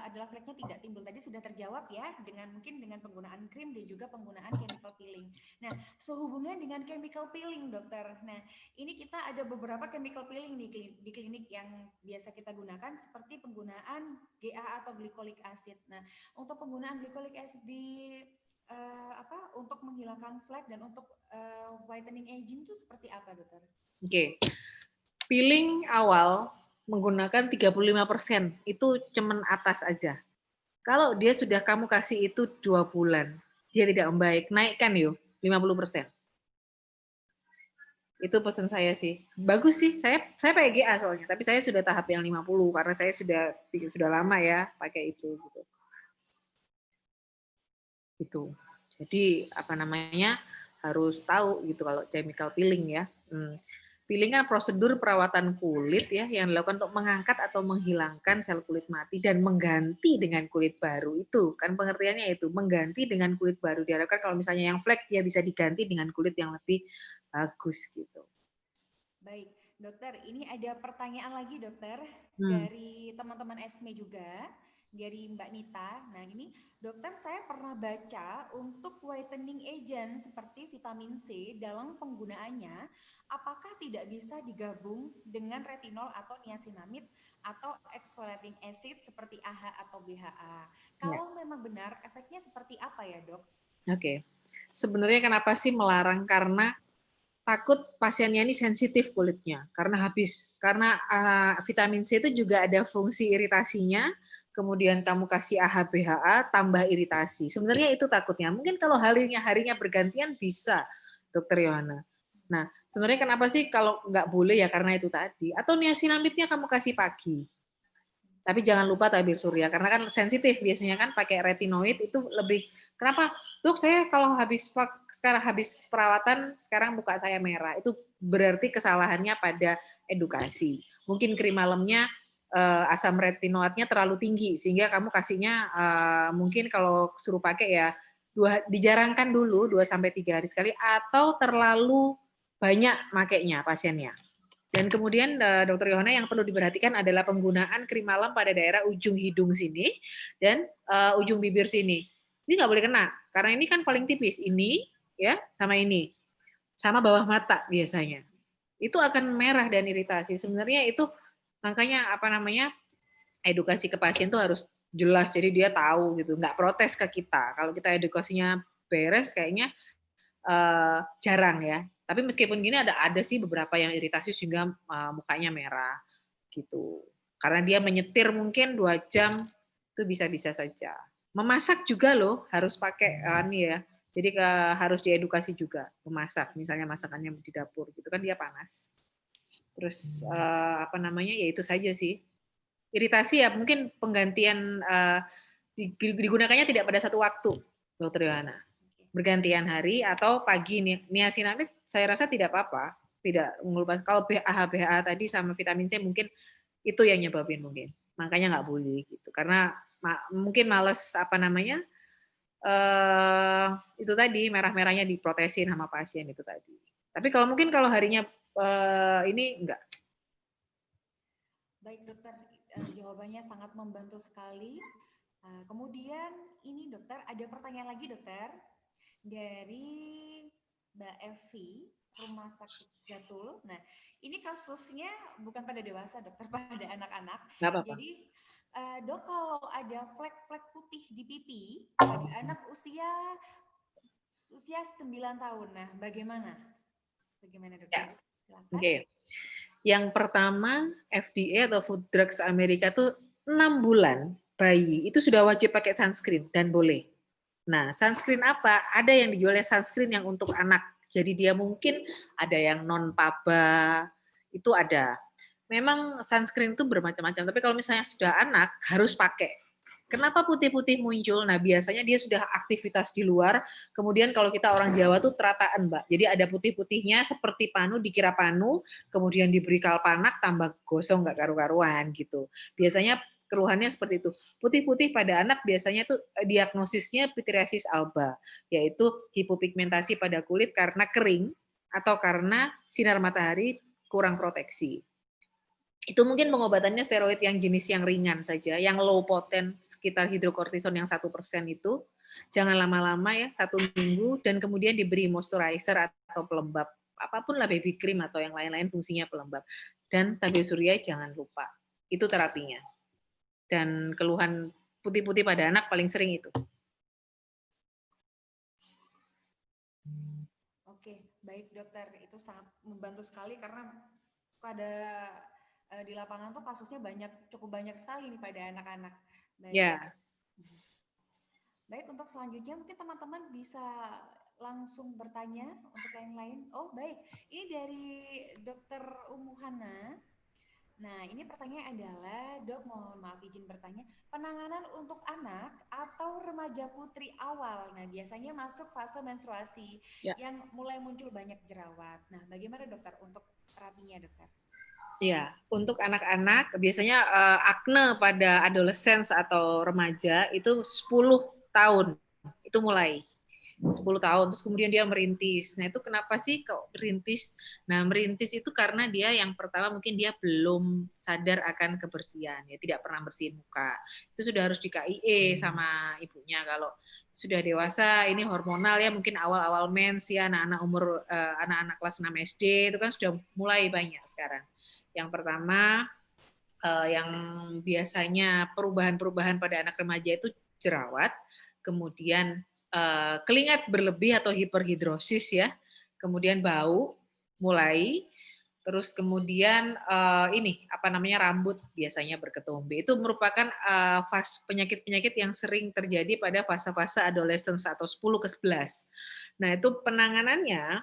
adalah fleknya tidak timbul. Tadi sudah terjawab ya dengan mungkin dengan penggunaan krim dan juga penggunaan chemical peeling. Nah, sehubungan dengan chemical peeling, dokter. Nah, ini kita ada beberapa chemical peeling di klinik yang biasa kita gunakan seperti penggunaan GA atau glycolic acid. Nah, untuk penggunaan glycolic acid di untuk menghilangkan flek dan untuk whitening agent itu seperti apa, dokter? Oke. Peeling awal menggunakan 35%, itu cemen atas aja. Kalau dia sudah kamu kasih itu 2 bulan, dia tidak membaik, naikkan yuk 50%. Itu pesan saya sih. Bagus sih, saya pakai GA soalnya, tapi saya sudah tahap yang 50 karena saya sudah lama ya pakai itu gitu. Gitu. Jadi apa namanya? Harus tahu gitu kalau chemical peeling ya. Peeling kan prosedur perawatan kulit ya yang dilakukan untuk mengangkat atau menghilangkan sel kulit mati dan mengganti dengan kulit baru. Itu kan pengertiannya itu, mengganti dengan kulit baru. Diharapkan kalau misalnya yang flek dia bisa diganti dengan kulit yang lebih bagus gitu. Baik, dokter, ini ada pertanyaan lagi dokter dari teman-teman ESME juga, dari Mbak Nita. Nah ini dokter, saya pernah baca untuk whitening agent seperti vitamin C dalam penggunaannya, apakah tidak bisa digabung dengan retinol atau niacinamide atau exfoliating acid seperti AHA atau BHA? Kalau memang benar, efeknya seperti apa ya dok? Oke, sebenarnya kenapa sih melarang? Karena takut pasiennya ini sensitif kulitnya karena habis. Karena vitamin C itu juga ada fungsi iritasinya, kemudian kamu kasih AHA BHA tambah iritasi. Sebenarnya itu takutnya. Mungkin kalau harinya bergantian bisa, Dokter Yohana. Nah, Sebenarnya kenapa sih kalau nggak boleh ya karena itu tadi. Atau niasinamidnya kamu kasih pagi. Tapi jangan lupa tabir surya karena kan sensitif biasanya kan pakai retinoid itu lebih. Kenapa? Dok, saya kalau sekarang habis perawatan sekarang muka saya merah. Itu berarti kesalahannya pada edukasi. Mungkin krim malamnya asam retinoidnya terlalu tinggi sehingga kamu kasihnya mungkin kalau suruh pakai ya dijarangkan dulu 2-3 hari sekali atau terlalu banyak makainya pasiennya. Dan kemudian Dr. Yohana yang perlu diperhatikan adalah penggunaan krim malam pada daerah ujung hidung sini dan ujung bibir sini. Ini nggak boleh kena karena ini kan paling tipis ini ya sama ini sama bawah mata biasanya. Itu akan merah dan iritasi. Sebenarnya itu makanya apa namanya edukasi ke pasien tuh harus jelas jadi dia tahu gitu, nggak protes ke kita. Kalau kita edukasinya beres kayaknya jarang ya. Tapi meskipun gini ada sih beberapa yang iritasi sehingga mukanya merah gitu. Karena dia menyetir mungkin 2 jam itu bisa-bisa saja. Memasak juga loh harus pakai ini ya. Jadi harus diedukasi juga memasak. Misalnya masakannya di dapur gitu kan dia panas. Terus apa namanya ya itu saja sih. Iritasi ya mungkin penggantian digunakannya tidak pada satu waktu, Dr. Yohana. Bergantian hari atau pagi niasinamid saya rasa tidak apa-apa, tidak mengubah. Kalau BAH tadi sama vitamin C mungkin itu yang nyebabin mungkin, makanya nggak boleh gitu karena mungkin males apa namanya itu tadi merah-merahnya diprotesin sama pasien itu tadi. Tapi kalau mungkin kalau harinya ini enggak. Baik dokter, jawabannya sangat membantu sekali. Kemudian ini dokter ada pertanyaan lagi dokter. Dari Mbak Evi, Rumah Sakit Gatul. Nah, ini kasusnya bukan pada dewasa, dokter, pada anak-anak. Jadi, dok, kalau ada flek-flek putih di pipi pada anak usia 9 tahun, nah bagaimana? Bagaimana dokter? Silakan. Oke. Yang pertama, FDA atau Food Drugs Amerika tuh 6 bulan bayi itu sudah wajib pakai sunscreen dan boleh. Nah, sunscreen apa? Ada yang dijualnya sunscreen yang untuk anak. Jadi dia mungkin ada yang non-paba, itu ada. Memang sunscreen itu bermacam-macam, tapi kalau misalnya sudah anak, harus pakai. Kenapa putih-putih muncul? Nah, biasanya dia sudah aktivitas di luar, kemudian kalau kita orang Jawa tuh terataan, Mbak. Jadi ada putih-putihnya seperti panu, dikira panu, kemudian diberi kalpanak, tambah gosong, nggak karu-karuan gitu. Biasanya keluhannya seperti itu. Putih-putih pada anak biasanya tuh diagnosisnya pityriasis alba, yaitu hipopigmentasi pada kulit karena kering atau karena sinar matahari kurang proteksi. Itu mungkin pengobatannya steroid yang jenis yang ringan saja, yang low poten sekitar hidrokortison yang 1% itu. Jangan lama-lama ya, 1 minggu, dan kemudian diberi moisturizer atau pelembab. Apapun lah baby cream atau yang lain-lain fungsinya pelembab. Dan tabir surya jangan lupa. Itu terapinya. Dan keluhan putih-putih pada anak paling sering itu. Oke, baik dokter, itu sangat membantu sekali karena pada di lapangan tuh kasusnya cukup banyak sekali nih pada anak-anak. Baik. Ya. Baik, untuk selanjutnya mungkin teman-teman bisa langsung bertanya untuk yang lain. Oh baik, ini dari Dokter Umuhana. Nah, ini pertanyaan adalah, dok, mohon maaf izin bertanya, penanganan untuk anak atau remaja putri awal, nah biasanya masuk fase menstruasi yang mulai muncul banyak jerawat. Nah, bagaimana dokter untuk terapinya, dokter? Ya, untuk anak-anak biasanya akne pada adolescence atau remaja itu 10 tahun, itu mulai. 10 tahun, terus kemudian dia merintis. Nah, itu kenapa sih kok merintis? Nah, merintis itu karena dia yang pertama mungkin dia belum sadar akan kebersihan, ya tidak pernah bersihin muka. Itu sudah harus di KIE sama ibunya. Kalau sudah dewasa, ini hormonal ya, mungkin awal-awal mens ya, anak-anak umur anak-anak kelas 6 SD itu kan sudah mulai banyak sekarang. Yang pertama, yang biasanya perubahan-perubahan pada anak remaja itu jerawat, kemudian kelingat berlebih atau hiperhidrosis ya, kemudian bau mulai, terus kemudian ini apa namanya rambut biasanya berketombe. Itu merupakan penyakit-penyakit yang sering terjadi pada fase-fase adolescence atau 10 ke 11. Nah, itu penanganannya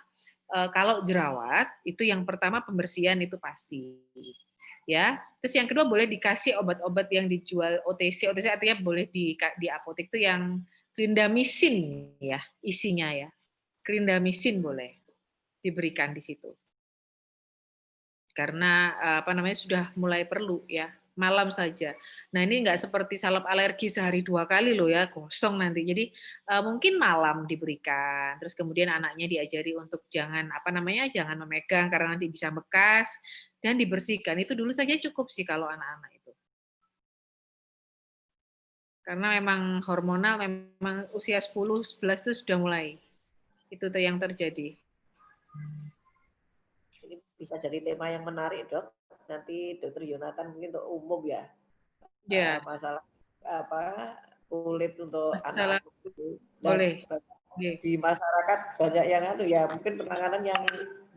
kalau jerawat itu yang pertama pembersihan itu pasti. Ya, terus yang kedua boleh dikasih obat-obat yang dijual OTC. OTC artinya boleh di apotek itu yang clindamycin ya isinya ya. Clindamycin boleh diberikan di situ. Karena apa namanya sudah mulai perlu ya, malam saja. Nah, ini enggak seperti salep alergi sehari 2 kali loh ya, kosong nanti. Jadi mungkin malam diberikan. Terus kemudian anaknya diajari untuk jangan apa namanya, jangan memegang karena nanti bisa bekas dan dibersihkan. Itu dulu saja cukup sih kalau anak-anak itu. Karena memang hormonal memang usia 10, 11 itu sudah mulai. Itu tuh yang terjadi. Ini bisa jadi tema yang menarik, Dok. Nanti Dr. Yonatan mungkin untuk umum ya. Ya. Masalah apa kulit untuk Masalah, anak-anak itu. boleh. Di masyarakat banyak yang ya mungkin penanganan yang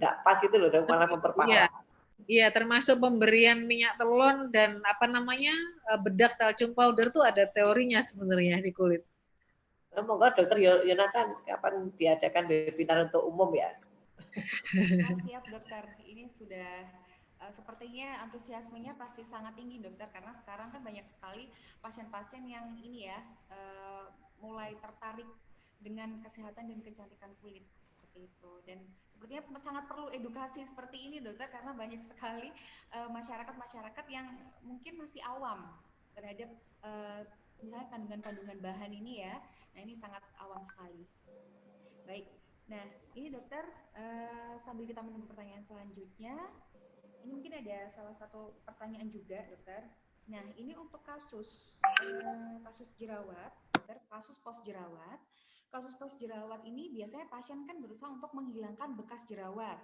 enggak pas gitu loh, Dok, malah memperparah. Iya, termasuk pemberian minyak telon dan apa namanya bedak talcum powder tuh ada teorinya sebenarnya di kulit. Semoga Dr. Yonatan kapan diadakan webinar untuk umum ya. Siap dokter, ini sudah sepertinya antusiasmenya pasti sangat tinggi dokter, karena sekarang kan banyak sekali pasien-pasien yang ini ya mulai tertarik dengan kesehatan dan kecantikan kulit seperti itu, dan sepertinya sangat perlu edukasi seperti ini dokter, karena banyak sekali masyarakat-masyarakat yang mungkin masih awam terhadap misalnya kandungan-kandungan bahan ini ya. Nah, ini sangat awam sekali. Baik, nah ini dokter sambil kita menunggu pertanyaan selanjutnya, ini mungkin ada salah satu pertanyaan juga dokter. Nah, ini untuk kasus jerawat, dokter, kasus pos jerawat. Kasus pos jerawat ini biasanya pasien kan berusaha untuk menghilangkan bekas jerawat.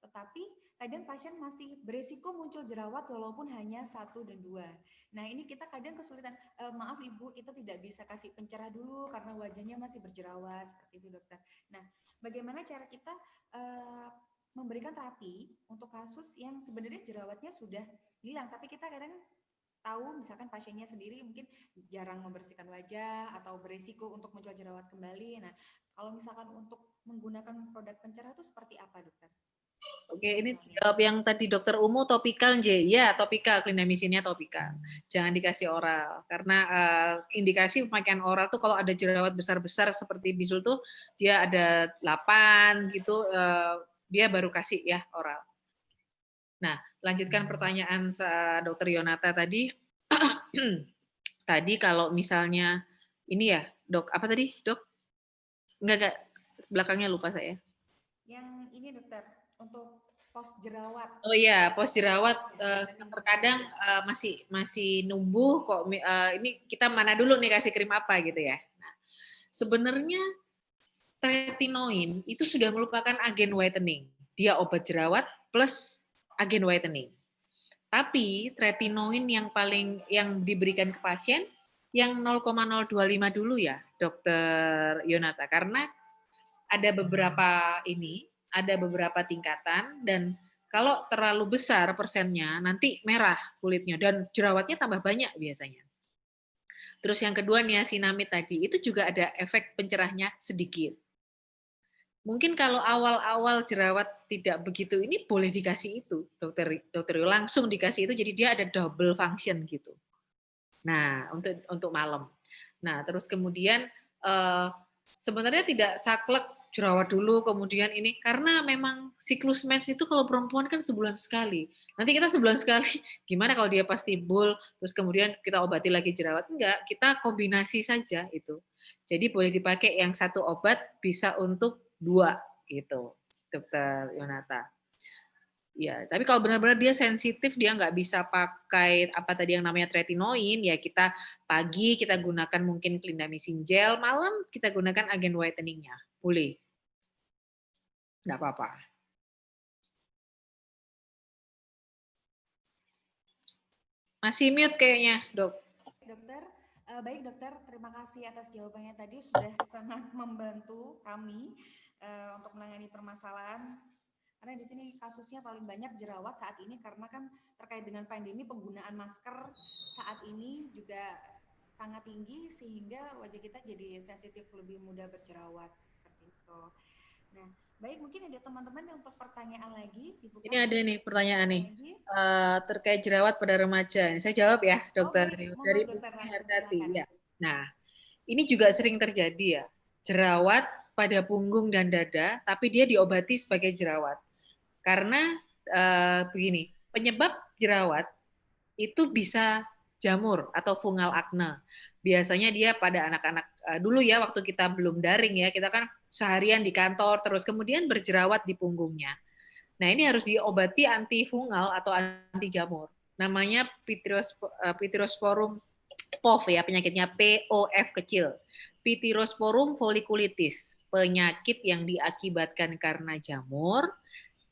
Tetapi kadang pasien masih beresiko muncul jerawat walaupun hanya 1 dan 2. Nah, ini kita kadang kesulitan, maaf Ibu, kita tidak bisa kasih pencerah dulu karena wajahnya masih berjerawat, seperti itu dokter. Nah, bagaimana cara kita memberikan terapi untuk kasus yang sebenarnya jerawatnya sudah hilang, tapi kita kadang tahu misalkan pasiennya sendiri mungkin jarang membersihkan wajah atau beresiko untuk muncul jerawat kembali. Nah, kalau misalkan untuk menggunakan produk pencerah itu seperti apa dokter? Oke, ini jawab yang tadi dokter Umu topikal, J. Ya, topikal, clindamycinnya topikal. Jangan dikasih oral. Karena indikasi pemakaian oral tuh kalau ada jerawat besar-besar seperti bisul tuh, dia ada 8 gitu, dia baru kasih ya oral. Nah, lanjutkan pertanyaan dokter Yonata tadi. Tadi kalau misalnya, ini ya, dok, apa tadi, dok? Enggak, belakangnya lupa saya. Yang ini dokter, untuk pos jerawat. Oh iya, pos jerawat terkadang masih numbuh kok. Ini kita mana dulu nih kasih krim apa gitu ya. Nah, sebenarnya tretinoin itu sudah merupakan agen whitening. Dia obat jerawat plus agen whitening. Tapi tretinoin yang diberikan ke pasien yang 0,025 dulu ya, dokter Yonata, karena ada beberapa tingkatan, dan kalau terlalu besar persennya nanti merah kulitnya dan jerawatnya tambah banyak biasanya. Terus yang kedua niacinamide tadi itu juga ada efek pencerahnya sedikit. Mungkin kalau awal-awal jerawat tidak begitu ini boleh dikasih itu, dokter langsung dikasih itu, jadi dia ada double function gitu. Nah, untuk malam. Nah, terus kemudian sebenarnya tidak saklek jerawat dulu kemudian ini, karena memang siklus mens itu kalau perempuan kan sebulan sekali. Nanti kita sebulan sekali, gimana kalau dia pas timbul terus kemudian kita obati lagi jerawat? Enggak, kita kombinasi saja itu. Jadi boleh dipakai yang satu obat bisa untuk 2 gitu, dokter Yonata. Ya, tapi kalau benar-benar dia sensitif, dia nggak bisa pakai apa tadi yang namanya tretinoin, ya kita pagi kita gunakan mungkin clindamycin gel, malam kita gunakan agen whitening-nya. Boleh. Nggak apa-apa. Masih mute kayaknya, dok. Dokter, baik dokter, terima kasih atas jawabannya tadi, sudah sangat membantu kami untuk menangani permasalahan. Karena di sini kasusnya paling banyak jerawat saat ini, karena kan terkait dengan pandemi penggunaan masker saat ini juga sangat tinggi sehingga wajah kita jadi sensitif, lebih mudah berjerawat seperti itu. Nah, baik, mungkin ada teman-teman yang untuk pertanyaan lagi. Dibuka Ini ada nih pertanyaan nih lagi. terkait jerawat pada remaja. Ini saya jawab ya, Dokter baik. Rio. Monggo, Dari Dokter, Bu langsung Hartati. silakan. Ya. Nah, ini juga sering terjadi ya. Jerawat pada punggung dan dada, tapi dia diobati sebagai jerawat. Karena begini, penyebab jerawat itu bisa jamur atau fungal akne. Biasanya dia pada anak-anak dulu ya, waktu kita belum daring ya, kita kan seharian di kantor terus kemudian berjerawat di punggungnya. Nah, ini harus diobati anti fungal atau anti jamur. Namanya Pityrosporum POF ya, penyakitnya POF kecil. Pityrosporum folliculitis, penyakit yang diakibatkan karena jamur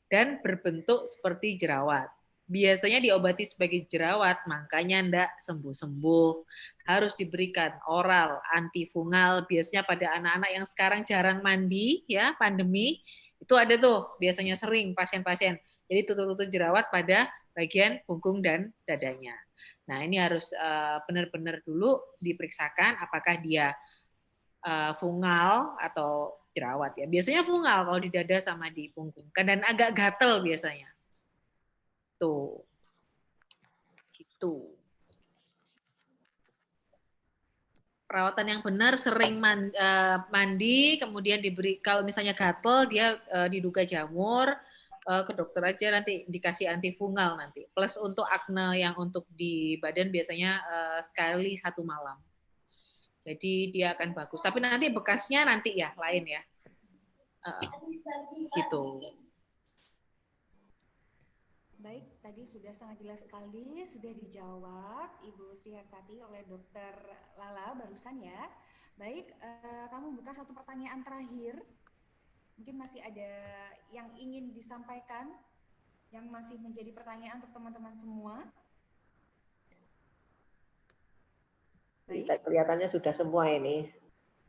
dan berbentuk seperti jerawat. Biasanya diobati sebagai jerawat, makanya enggak sembuh-sembuh. Harus diberikan oral antifungal, biasanya pada anak-anak yang sekarang jarang mandi, ya pandemi, itu ada tuh biasanya sering pasien-pasien. Jadi tutul-tutul jerawat pada bagian punggung dan dadanya. Nah ini harus benar-benar dulu diperiksakan apakah dia fungal atau jerawat ya. Biasanya fungal kalau di dada sama di punggung. Dan agak gatel biasanya. Tuh. Gitu. Perawatan yang benar sering mandi, kemudian diberi kalau misalnya gatel dia diduga jamur, ke dokter aja nanti dikasih antifungal nanti. Plus untuk akne yang untuk di badan biasanya sekali 1 malam. Jadi dia akan bagus. Tapi nanti bekasnya nanti ya lain ya. Gitu. Baik, tadi sudah sangat jelas sekali, sudah dijawab Ibu Sri Hartati oleh Dokter Lala barusan ya. Baik, kamu buka satu pertanyaan terakhir. Mungkin masih ada yang ingin disampaikan, yang masih menjadi pertanyaan untuk teman-teman semua. Baik. Kelihatannya sudah semua ini.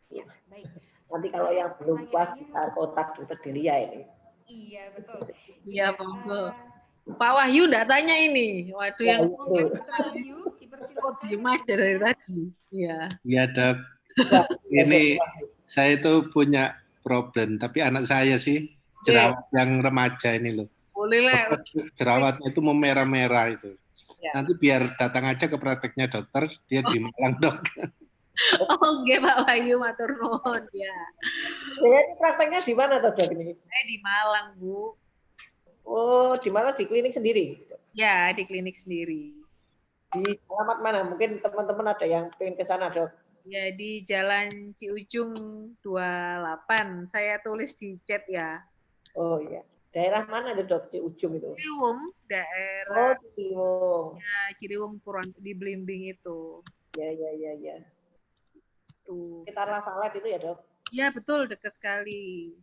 Ya, baik. Nanti kalau yang belum puas bisa kontak Dokter Delia ini. Iya, betul. Iya, monggo. Pak Wahyu enggak tanya ini. Waduh yang diem aja dari tadi. Iya. Iya, Dok. Ini saya itu punya problem, tapi anak saya sih jerawat yang remaja ini loh. Boleh lah. Jerawatnya itu memerah-merah itu. Ya. Nanti biar datang aja ke prakteknya dokter, dia di Malang, Dok. Oke, Pak Wahyu matur nuwun ya. Ini prakteknya di mana, Dok ini? Saya di Malang, Bu. Oh, di mana? Di klinik sendiri? Ya, di klinik sendiri. Di alamat mana? Mungkin teman-teman ada yang pengen ke sana, Dok. Ya, di Jalan Ciujung 28. Saya tulis di chat ya. Oh iya. Daerah mana itu, Dok? Ciujung itu? Ciliwung, daerah. Oh, Ciliwung. Ya, Ciliwung di Blimbing itu. Ya. Tuh. Sekitar Lavalet itu ya, Dok? Ya, betul, dekat sekali.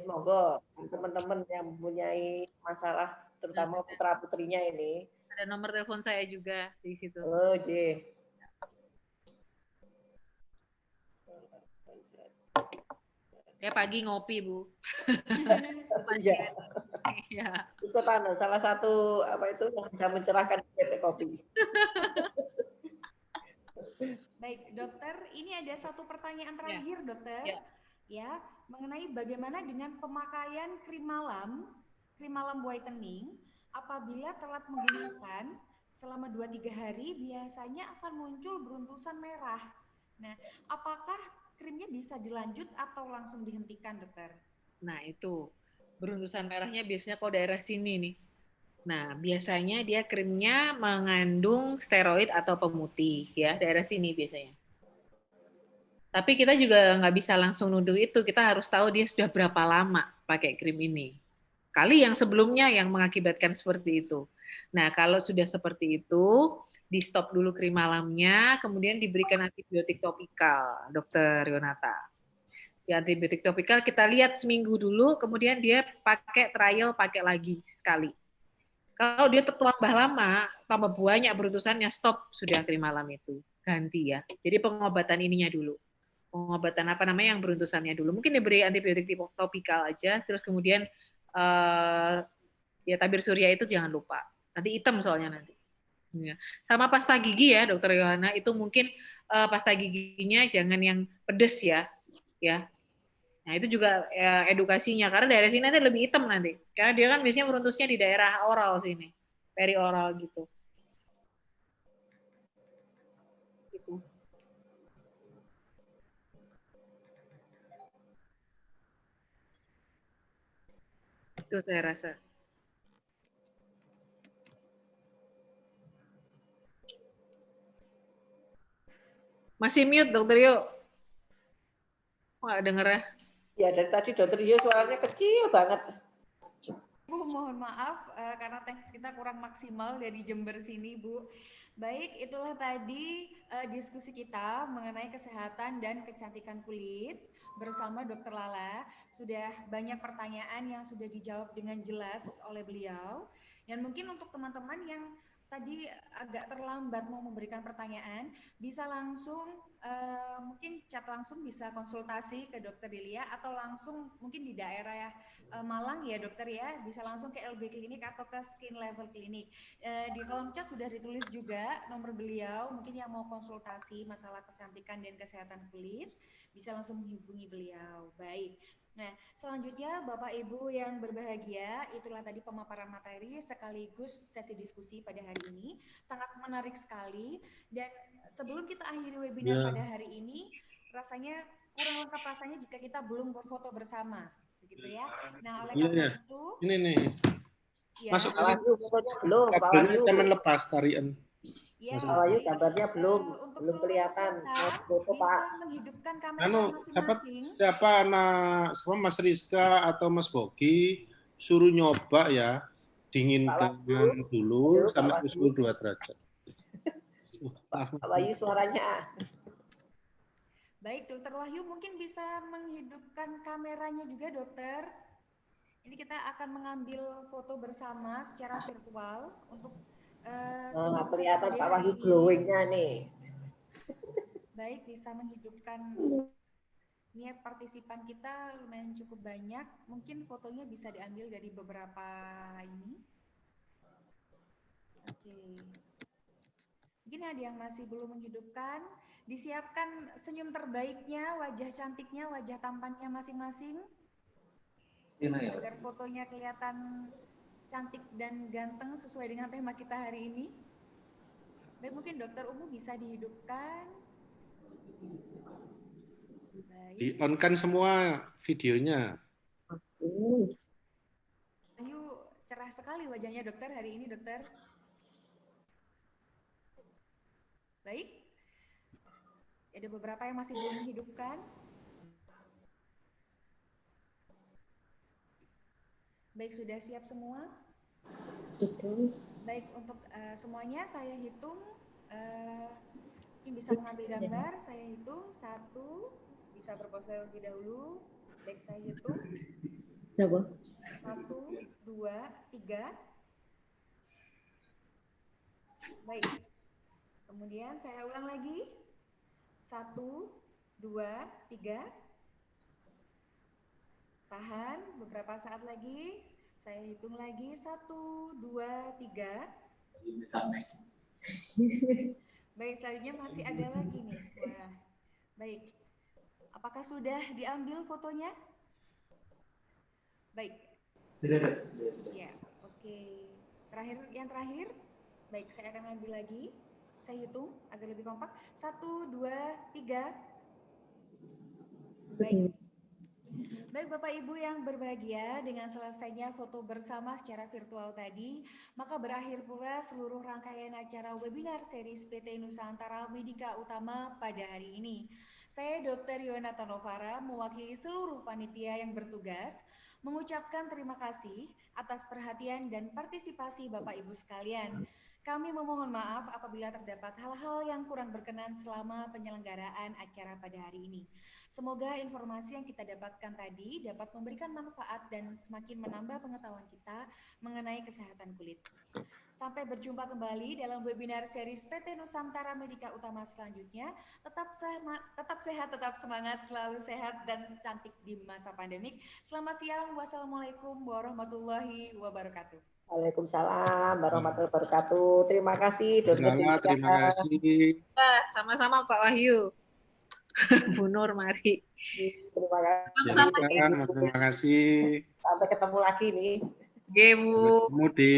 Monggo teman-teman yang mempunyai masalah terutama putra-putrinya ini. Ada nomor telepon saya juga di situ. Oh, J. Ya pagi ngopi, Bu. Iya. Iya. Ikut salah satu apa itu yang bisa mencerahkan kopi. Baik, Dokter, ini ada satu pertanyaan terakhir, Dokter. Ya, mengenai bagaimana dengan pemakaian krim malam whitening apabila telat menggunakan selama 2-3 hari biasanya akan muncul beruntusan merah. Nah, apakah krimnya bisa dilanjut atau langsung dihentikan, Dokter? Nah, itu beruntusan merahnya biasanya kalau daerah sini nih. Nah, biasanya dia krimnya mengandung steroid atau pemutih ya, daerah sini biasanya. Tapi kita juga nggak bisa langsung nuduh itu, kita harus tahu dia sudah berapa lama pakai krim ini. Kali yang sebelumnya yang mengakibatkan seperti itu. Nah, kalau sudah seperti itu, di stop dulu krim malamnya, kemudian diberikan antibiotik topikal, Dokter Yonata. Di antibiotik topikal kita lihat seminggu dulu, kemudian dia pakai trial, pakai lagi sekali. Kalau dia tambah lama, tambah banyak beruntusannya, stop sudah krim malam itu. Ganti ya. Jadi pengobatan ininya dulu. Pengobatan apa namanya yang beruntusannya dulu. Mungkin diberi antibiotik topikal aja, terus kemudian ya tabir surya itu jangan lupa. Nanti hitam soalnya nanti. Ya. Sama pasta gigi ya, Dokter Yohana, itu mungkin pasta giginya jangan yang pedes ya. ya. Nah, itu juga ya, edukasinya, karena daerah sini nanti lebih hitam nanti. Karena dia kan biasanya meruntusnya di daerah oral sini, perioral gitu. Gitu. Itu saya rasa. Masih mute, Dokter Yo. Wah, denger ya. Ya, dari tadi Dokter Yo suaranya kecil banget. Bu, mohon maaf karena teknis kita kurang maksimal dari Jember sini, Bu. Baik, itulah tadi diskusi kita mengenai kesehatan dan kecantikan kulit bersama Dr. Lala. Sudah banyak pertanyaan yang sudah dijawab dengan jelas oleh beliau. Dan mungkin untuk teman-teman yang tadi agak terlambat mau memberikan pertanyaan, bisa langsung mungkin chat langsung, bisa konsultasi ke Dokter Delia atau langsung mungkin di daerah Malang ya dokter ya, bisa langsung ke LB Klinik atau ke Skin Level Klinik. Di kolom chat sudah ditulis juga nomor beliau, mungkin yang mau konsultasi masalah kecantikan dan kesehatan kulit, bisa langsung menghubungi beliau. Baik. Nah, selanjutnya Bapak Ibu yang berbahagia, itulah tadi pemaparan materi sekaligus sesi diskusi pada hari ini. Sangat menarik sekali, dan sebelum kita akhiri webinar pada hari ini, rasanya kurang lengkap rasanya jika kita belum berfoto bersama, begitu ya. Nah, oleh karena itu ini nih. ya, Masuk Pak Wahyu fotonya belum, Pak kabelnya Wahyu. teman lepas tarian. ya, Pak Wahyu gambarnya belum untuk kelihatan. seluruh Mau foto, bisa Pak. menghidupkan kamera Anu, masing-masing. siapa anak Mas Rizka atau Mas Bogi suruh nyoba ya, dinginkan dulu sampai suhu 2 derajat. Pak Wahyu suaranya. Baik, Dokter Wahyu mungkin bisa menghidupkan kameranya juga, Dokter. Ini kita akan mengambil foto bersama secara virtual untuk semua kelihatan Pak hari Wahyu ini. glowing-nya nih. Baik, bisa menghidupkan. Ini partisipan kita lumayan cukup banyak. Mungkin fotonya bisa diambil dari beberapa ini. Oke. Mungkin ada yang masih belum menghidupkan. Disiapkan senyum terbaiknya, wajah cantiknya, wajah tampannya masing-masing. Agar fotonya kelihatan cantik dan ganteng sesuai dengan tema kita hari ini. Baik, mungkin Dokter Umu bisa dihidupkan. Di-on-kan semua videonya. Ayu, cerah sekali wajahnya dokter hari ini, dokter. Baik. Ada beberapa yang masih belum menghidupkan. Baik, sudah siap semua? Baik, untuk semuanya saya hitung. Mungkin bisa mengambil gambar. Saya hitung 1. Bisa berpose lebih dahulu. Baik, saya hitung. 1, 2, 3. Baik. Kemudian saya ulang lagi. 1, 2, 3. Tahan beberapa saat lagi. Saya hitung lagi. 1, 2, 3. Baik, selanjutnya masih ada lagi nih. Wah. Baik. Apakah sudah diambil fotonya? Baik. Sudah. Ya, oke. Yang terakhir. Baik, saya akan ambil lagi. Saya hitung agar lebih kompak. 1, 2, 3. Baik. Baik Bapak Ibu yang berbahagia, dengan selesainya foto bersama secara virtual tadi, maka berakhir pula seluruh rangkaian acara webinar series PT Nusantara Medika Utama pada hari ini. Saya Dr. Yonata Novara mewakili seluruh panitia yang bertugas mengucapkan terima kasih atas perhatian dan partisipasi Bapak Ibu sekalian. Kami memohon maaf apabila terdapat hal-hal yang kurang berkenan selama penyelenggaraan acara pada hari ini. Semoga informasi yang kita dapatkan tadi dapat memberikan manfaat dan semakin menambah pengetahuan kita mengenai kesehatan kulit. Sampai berjumpa kembali dalam webinar series PT Nusantara Medika Utama selanjutnya. Tetap sehat, tetap semangat, selalu sehat dan cantik di masa pandemik. Selamat siang. Wassalamualaikum warahmatullahi wabarakatuh. Waalaikumsalam warahmatullahi wabarakatuh. Terima kasih, Dokter. Terima kasih. Sama-sama Pak Wahyu. Bu Nur, mari. Terima kasih. Sama-sama. Terima kasih. Sampai ketemu lagi nih. Oke, Bu. Ketemu di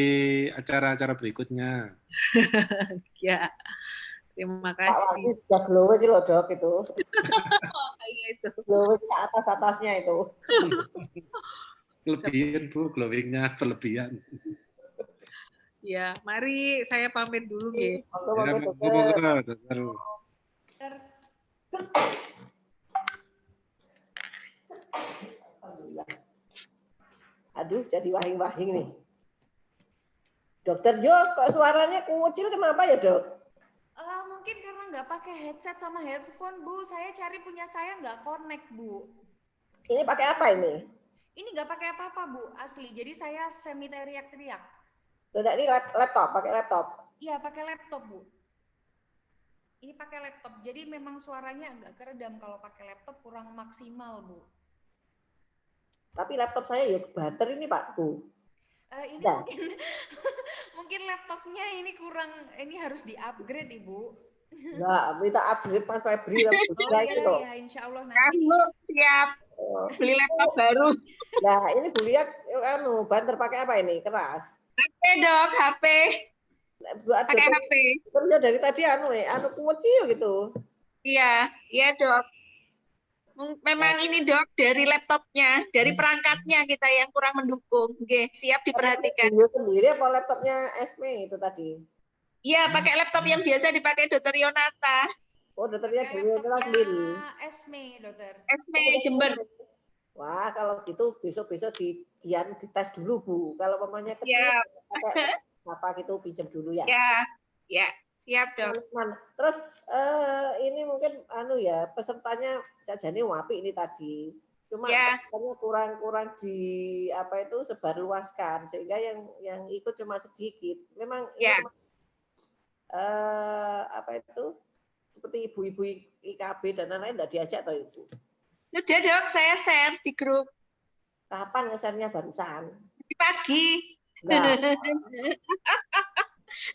acara-acara berikutnya. Ya. Terima Pak Wahyu kasih. sudah glowing gitu loh, Dok, itu. Kayak itu. Glowing atas-atasnya itu. Kelebihan, Bu, glowingnya berlebihan. Ya, mari saya pamit dulu, ya. Ya, monggo, Dokter. Alhamdulillah. Aduh, jadi wahing-wahing nih. Dokter Jo, kok suaranya kucil kenapa ya, Dok? Mungkin karena nggak pakai headset sama headphone, Bu. Saya cari punya saya nggak connect, Bu. Ini pakai apa ini? Ini nggak pakai apa-apa, Bu. Asli. Jadi saya semi teriak-teriak. Tidak, ini laptop, pakai laptop. Iya, pakai laptop, Bu. Ini pakai laptop. Jadi memang suaranya agak keredam. Kalau pakai laptop kurang maksimal, Bu. Tapi laptop saya ya bater ini, Pak, Bu. Ini Nah. mungkin laptopnya ini kurang, ini harus di-upgrade, Ibu. Enggak, minta upgrade Mas Febri. Oh iya, iya, insya Allah nanti. Bu, siap. Beli laptop baru. Nah, ini Bu lihat, banter pakai apa ini? Keras. HP dok, HP. Pakai HP. Terus dari tadi kecil gitu. Iya, iya dok. Memang ini dok dari laptopnya, dari perangkatnya kita yang kurang mendukung. Oke, siap diperhatikan. Beliau sendiri apa laptopnya Esme itu tadi? Iya, pakai laptop yang biasa dipakai Dokter Yonata. Oh, dokternya beliau sendiri. Esme, dokter. Esme Jember. Wah, kalau gitu besok-besok dites dulu, Bu. Kalau mamanya kecil, pakai apa gitu pinjam dulu ya. Ya, ya, siap dok. Terus ini mungkin pesertanya sajane wapi ini tadi. Cuma kurang di apa itu sebarluaskan sehingga yang ikut cuma sedikit. Memang apa itu seperti ibu-ibu IKB dan lain-lain tidak diajak atau Ibu? Sudah dok, saya share di grup. Kapan nge-share-nya barusan? Tadi pagi. Nah.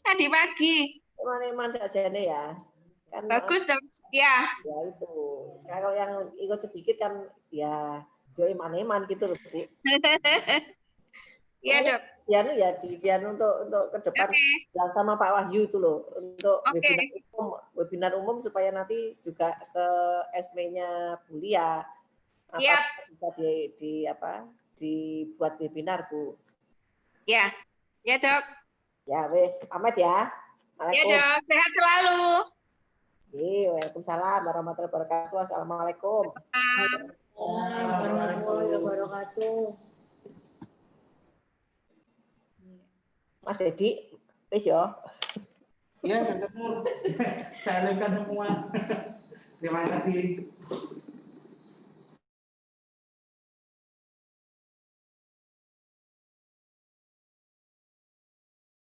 Tadi pagi. Eman-eman saja nih ya. Kan, bagus dok, ya. Ya itu. Nah, kalau yang ikut sedikit kan ya eman-eman gitu loh, Bu. Iya dok. Dian untuk ke depan yang sama Pak Wahyu itu loh untuk webinar umum supaya nanti juga ke SME-nya Bu Lia. Siap. Bisa dibuat webinar, Bu. Ya. Ya, Dok. Ya, wes, pamit ya. Ya, Dok. Sehat selalu. Waalaikumsalam warahmatullahi wabarakatuh. Assalamualaikum. Warahmatullahi wabarakatuh. Mas Dedi, wis yo. Iya, ketemu. Saya lihat semua. Terima kasih.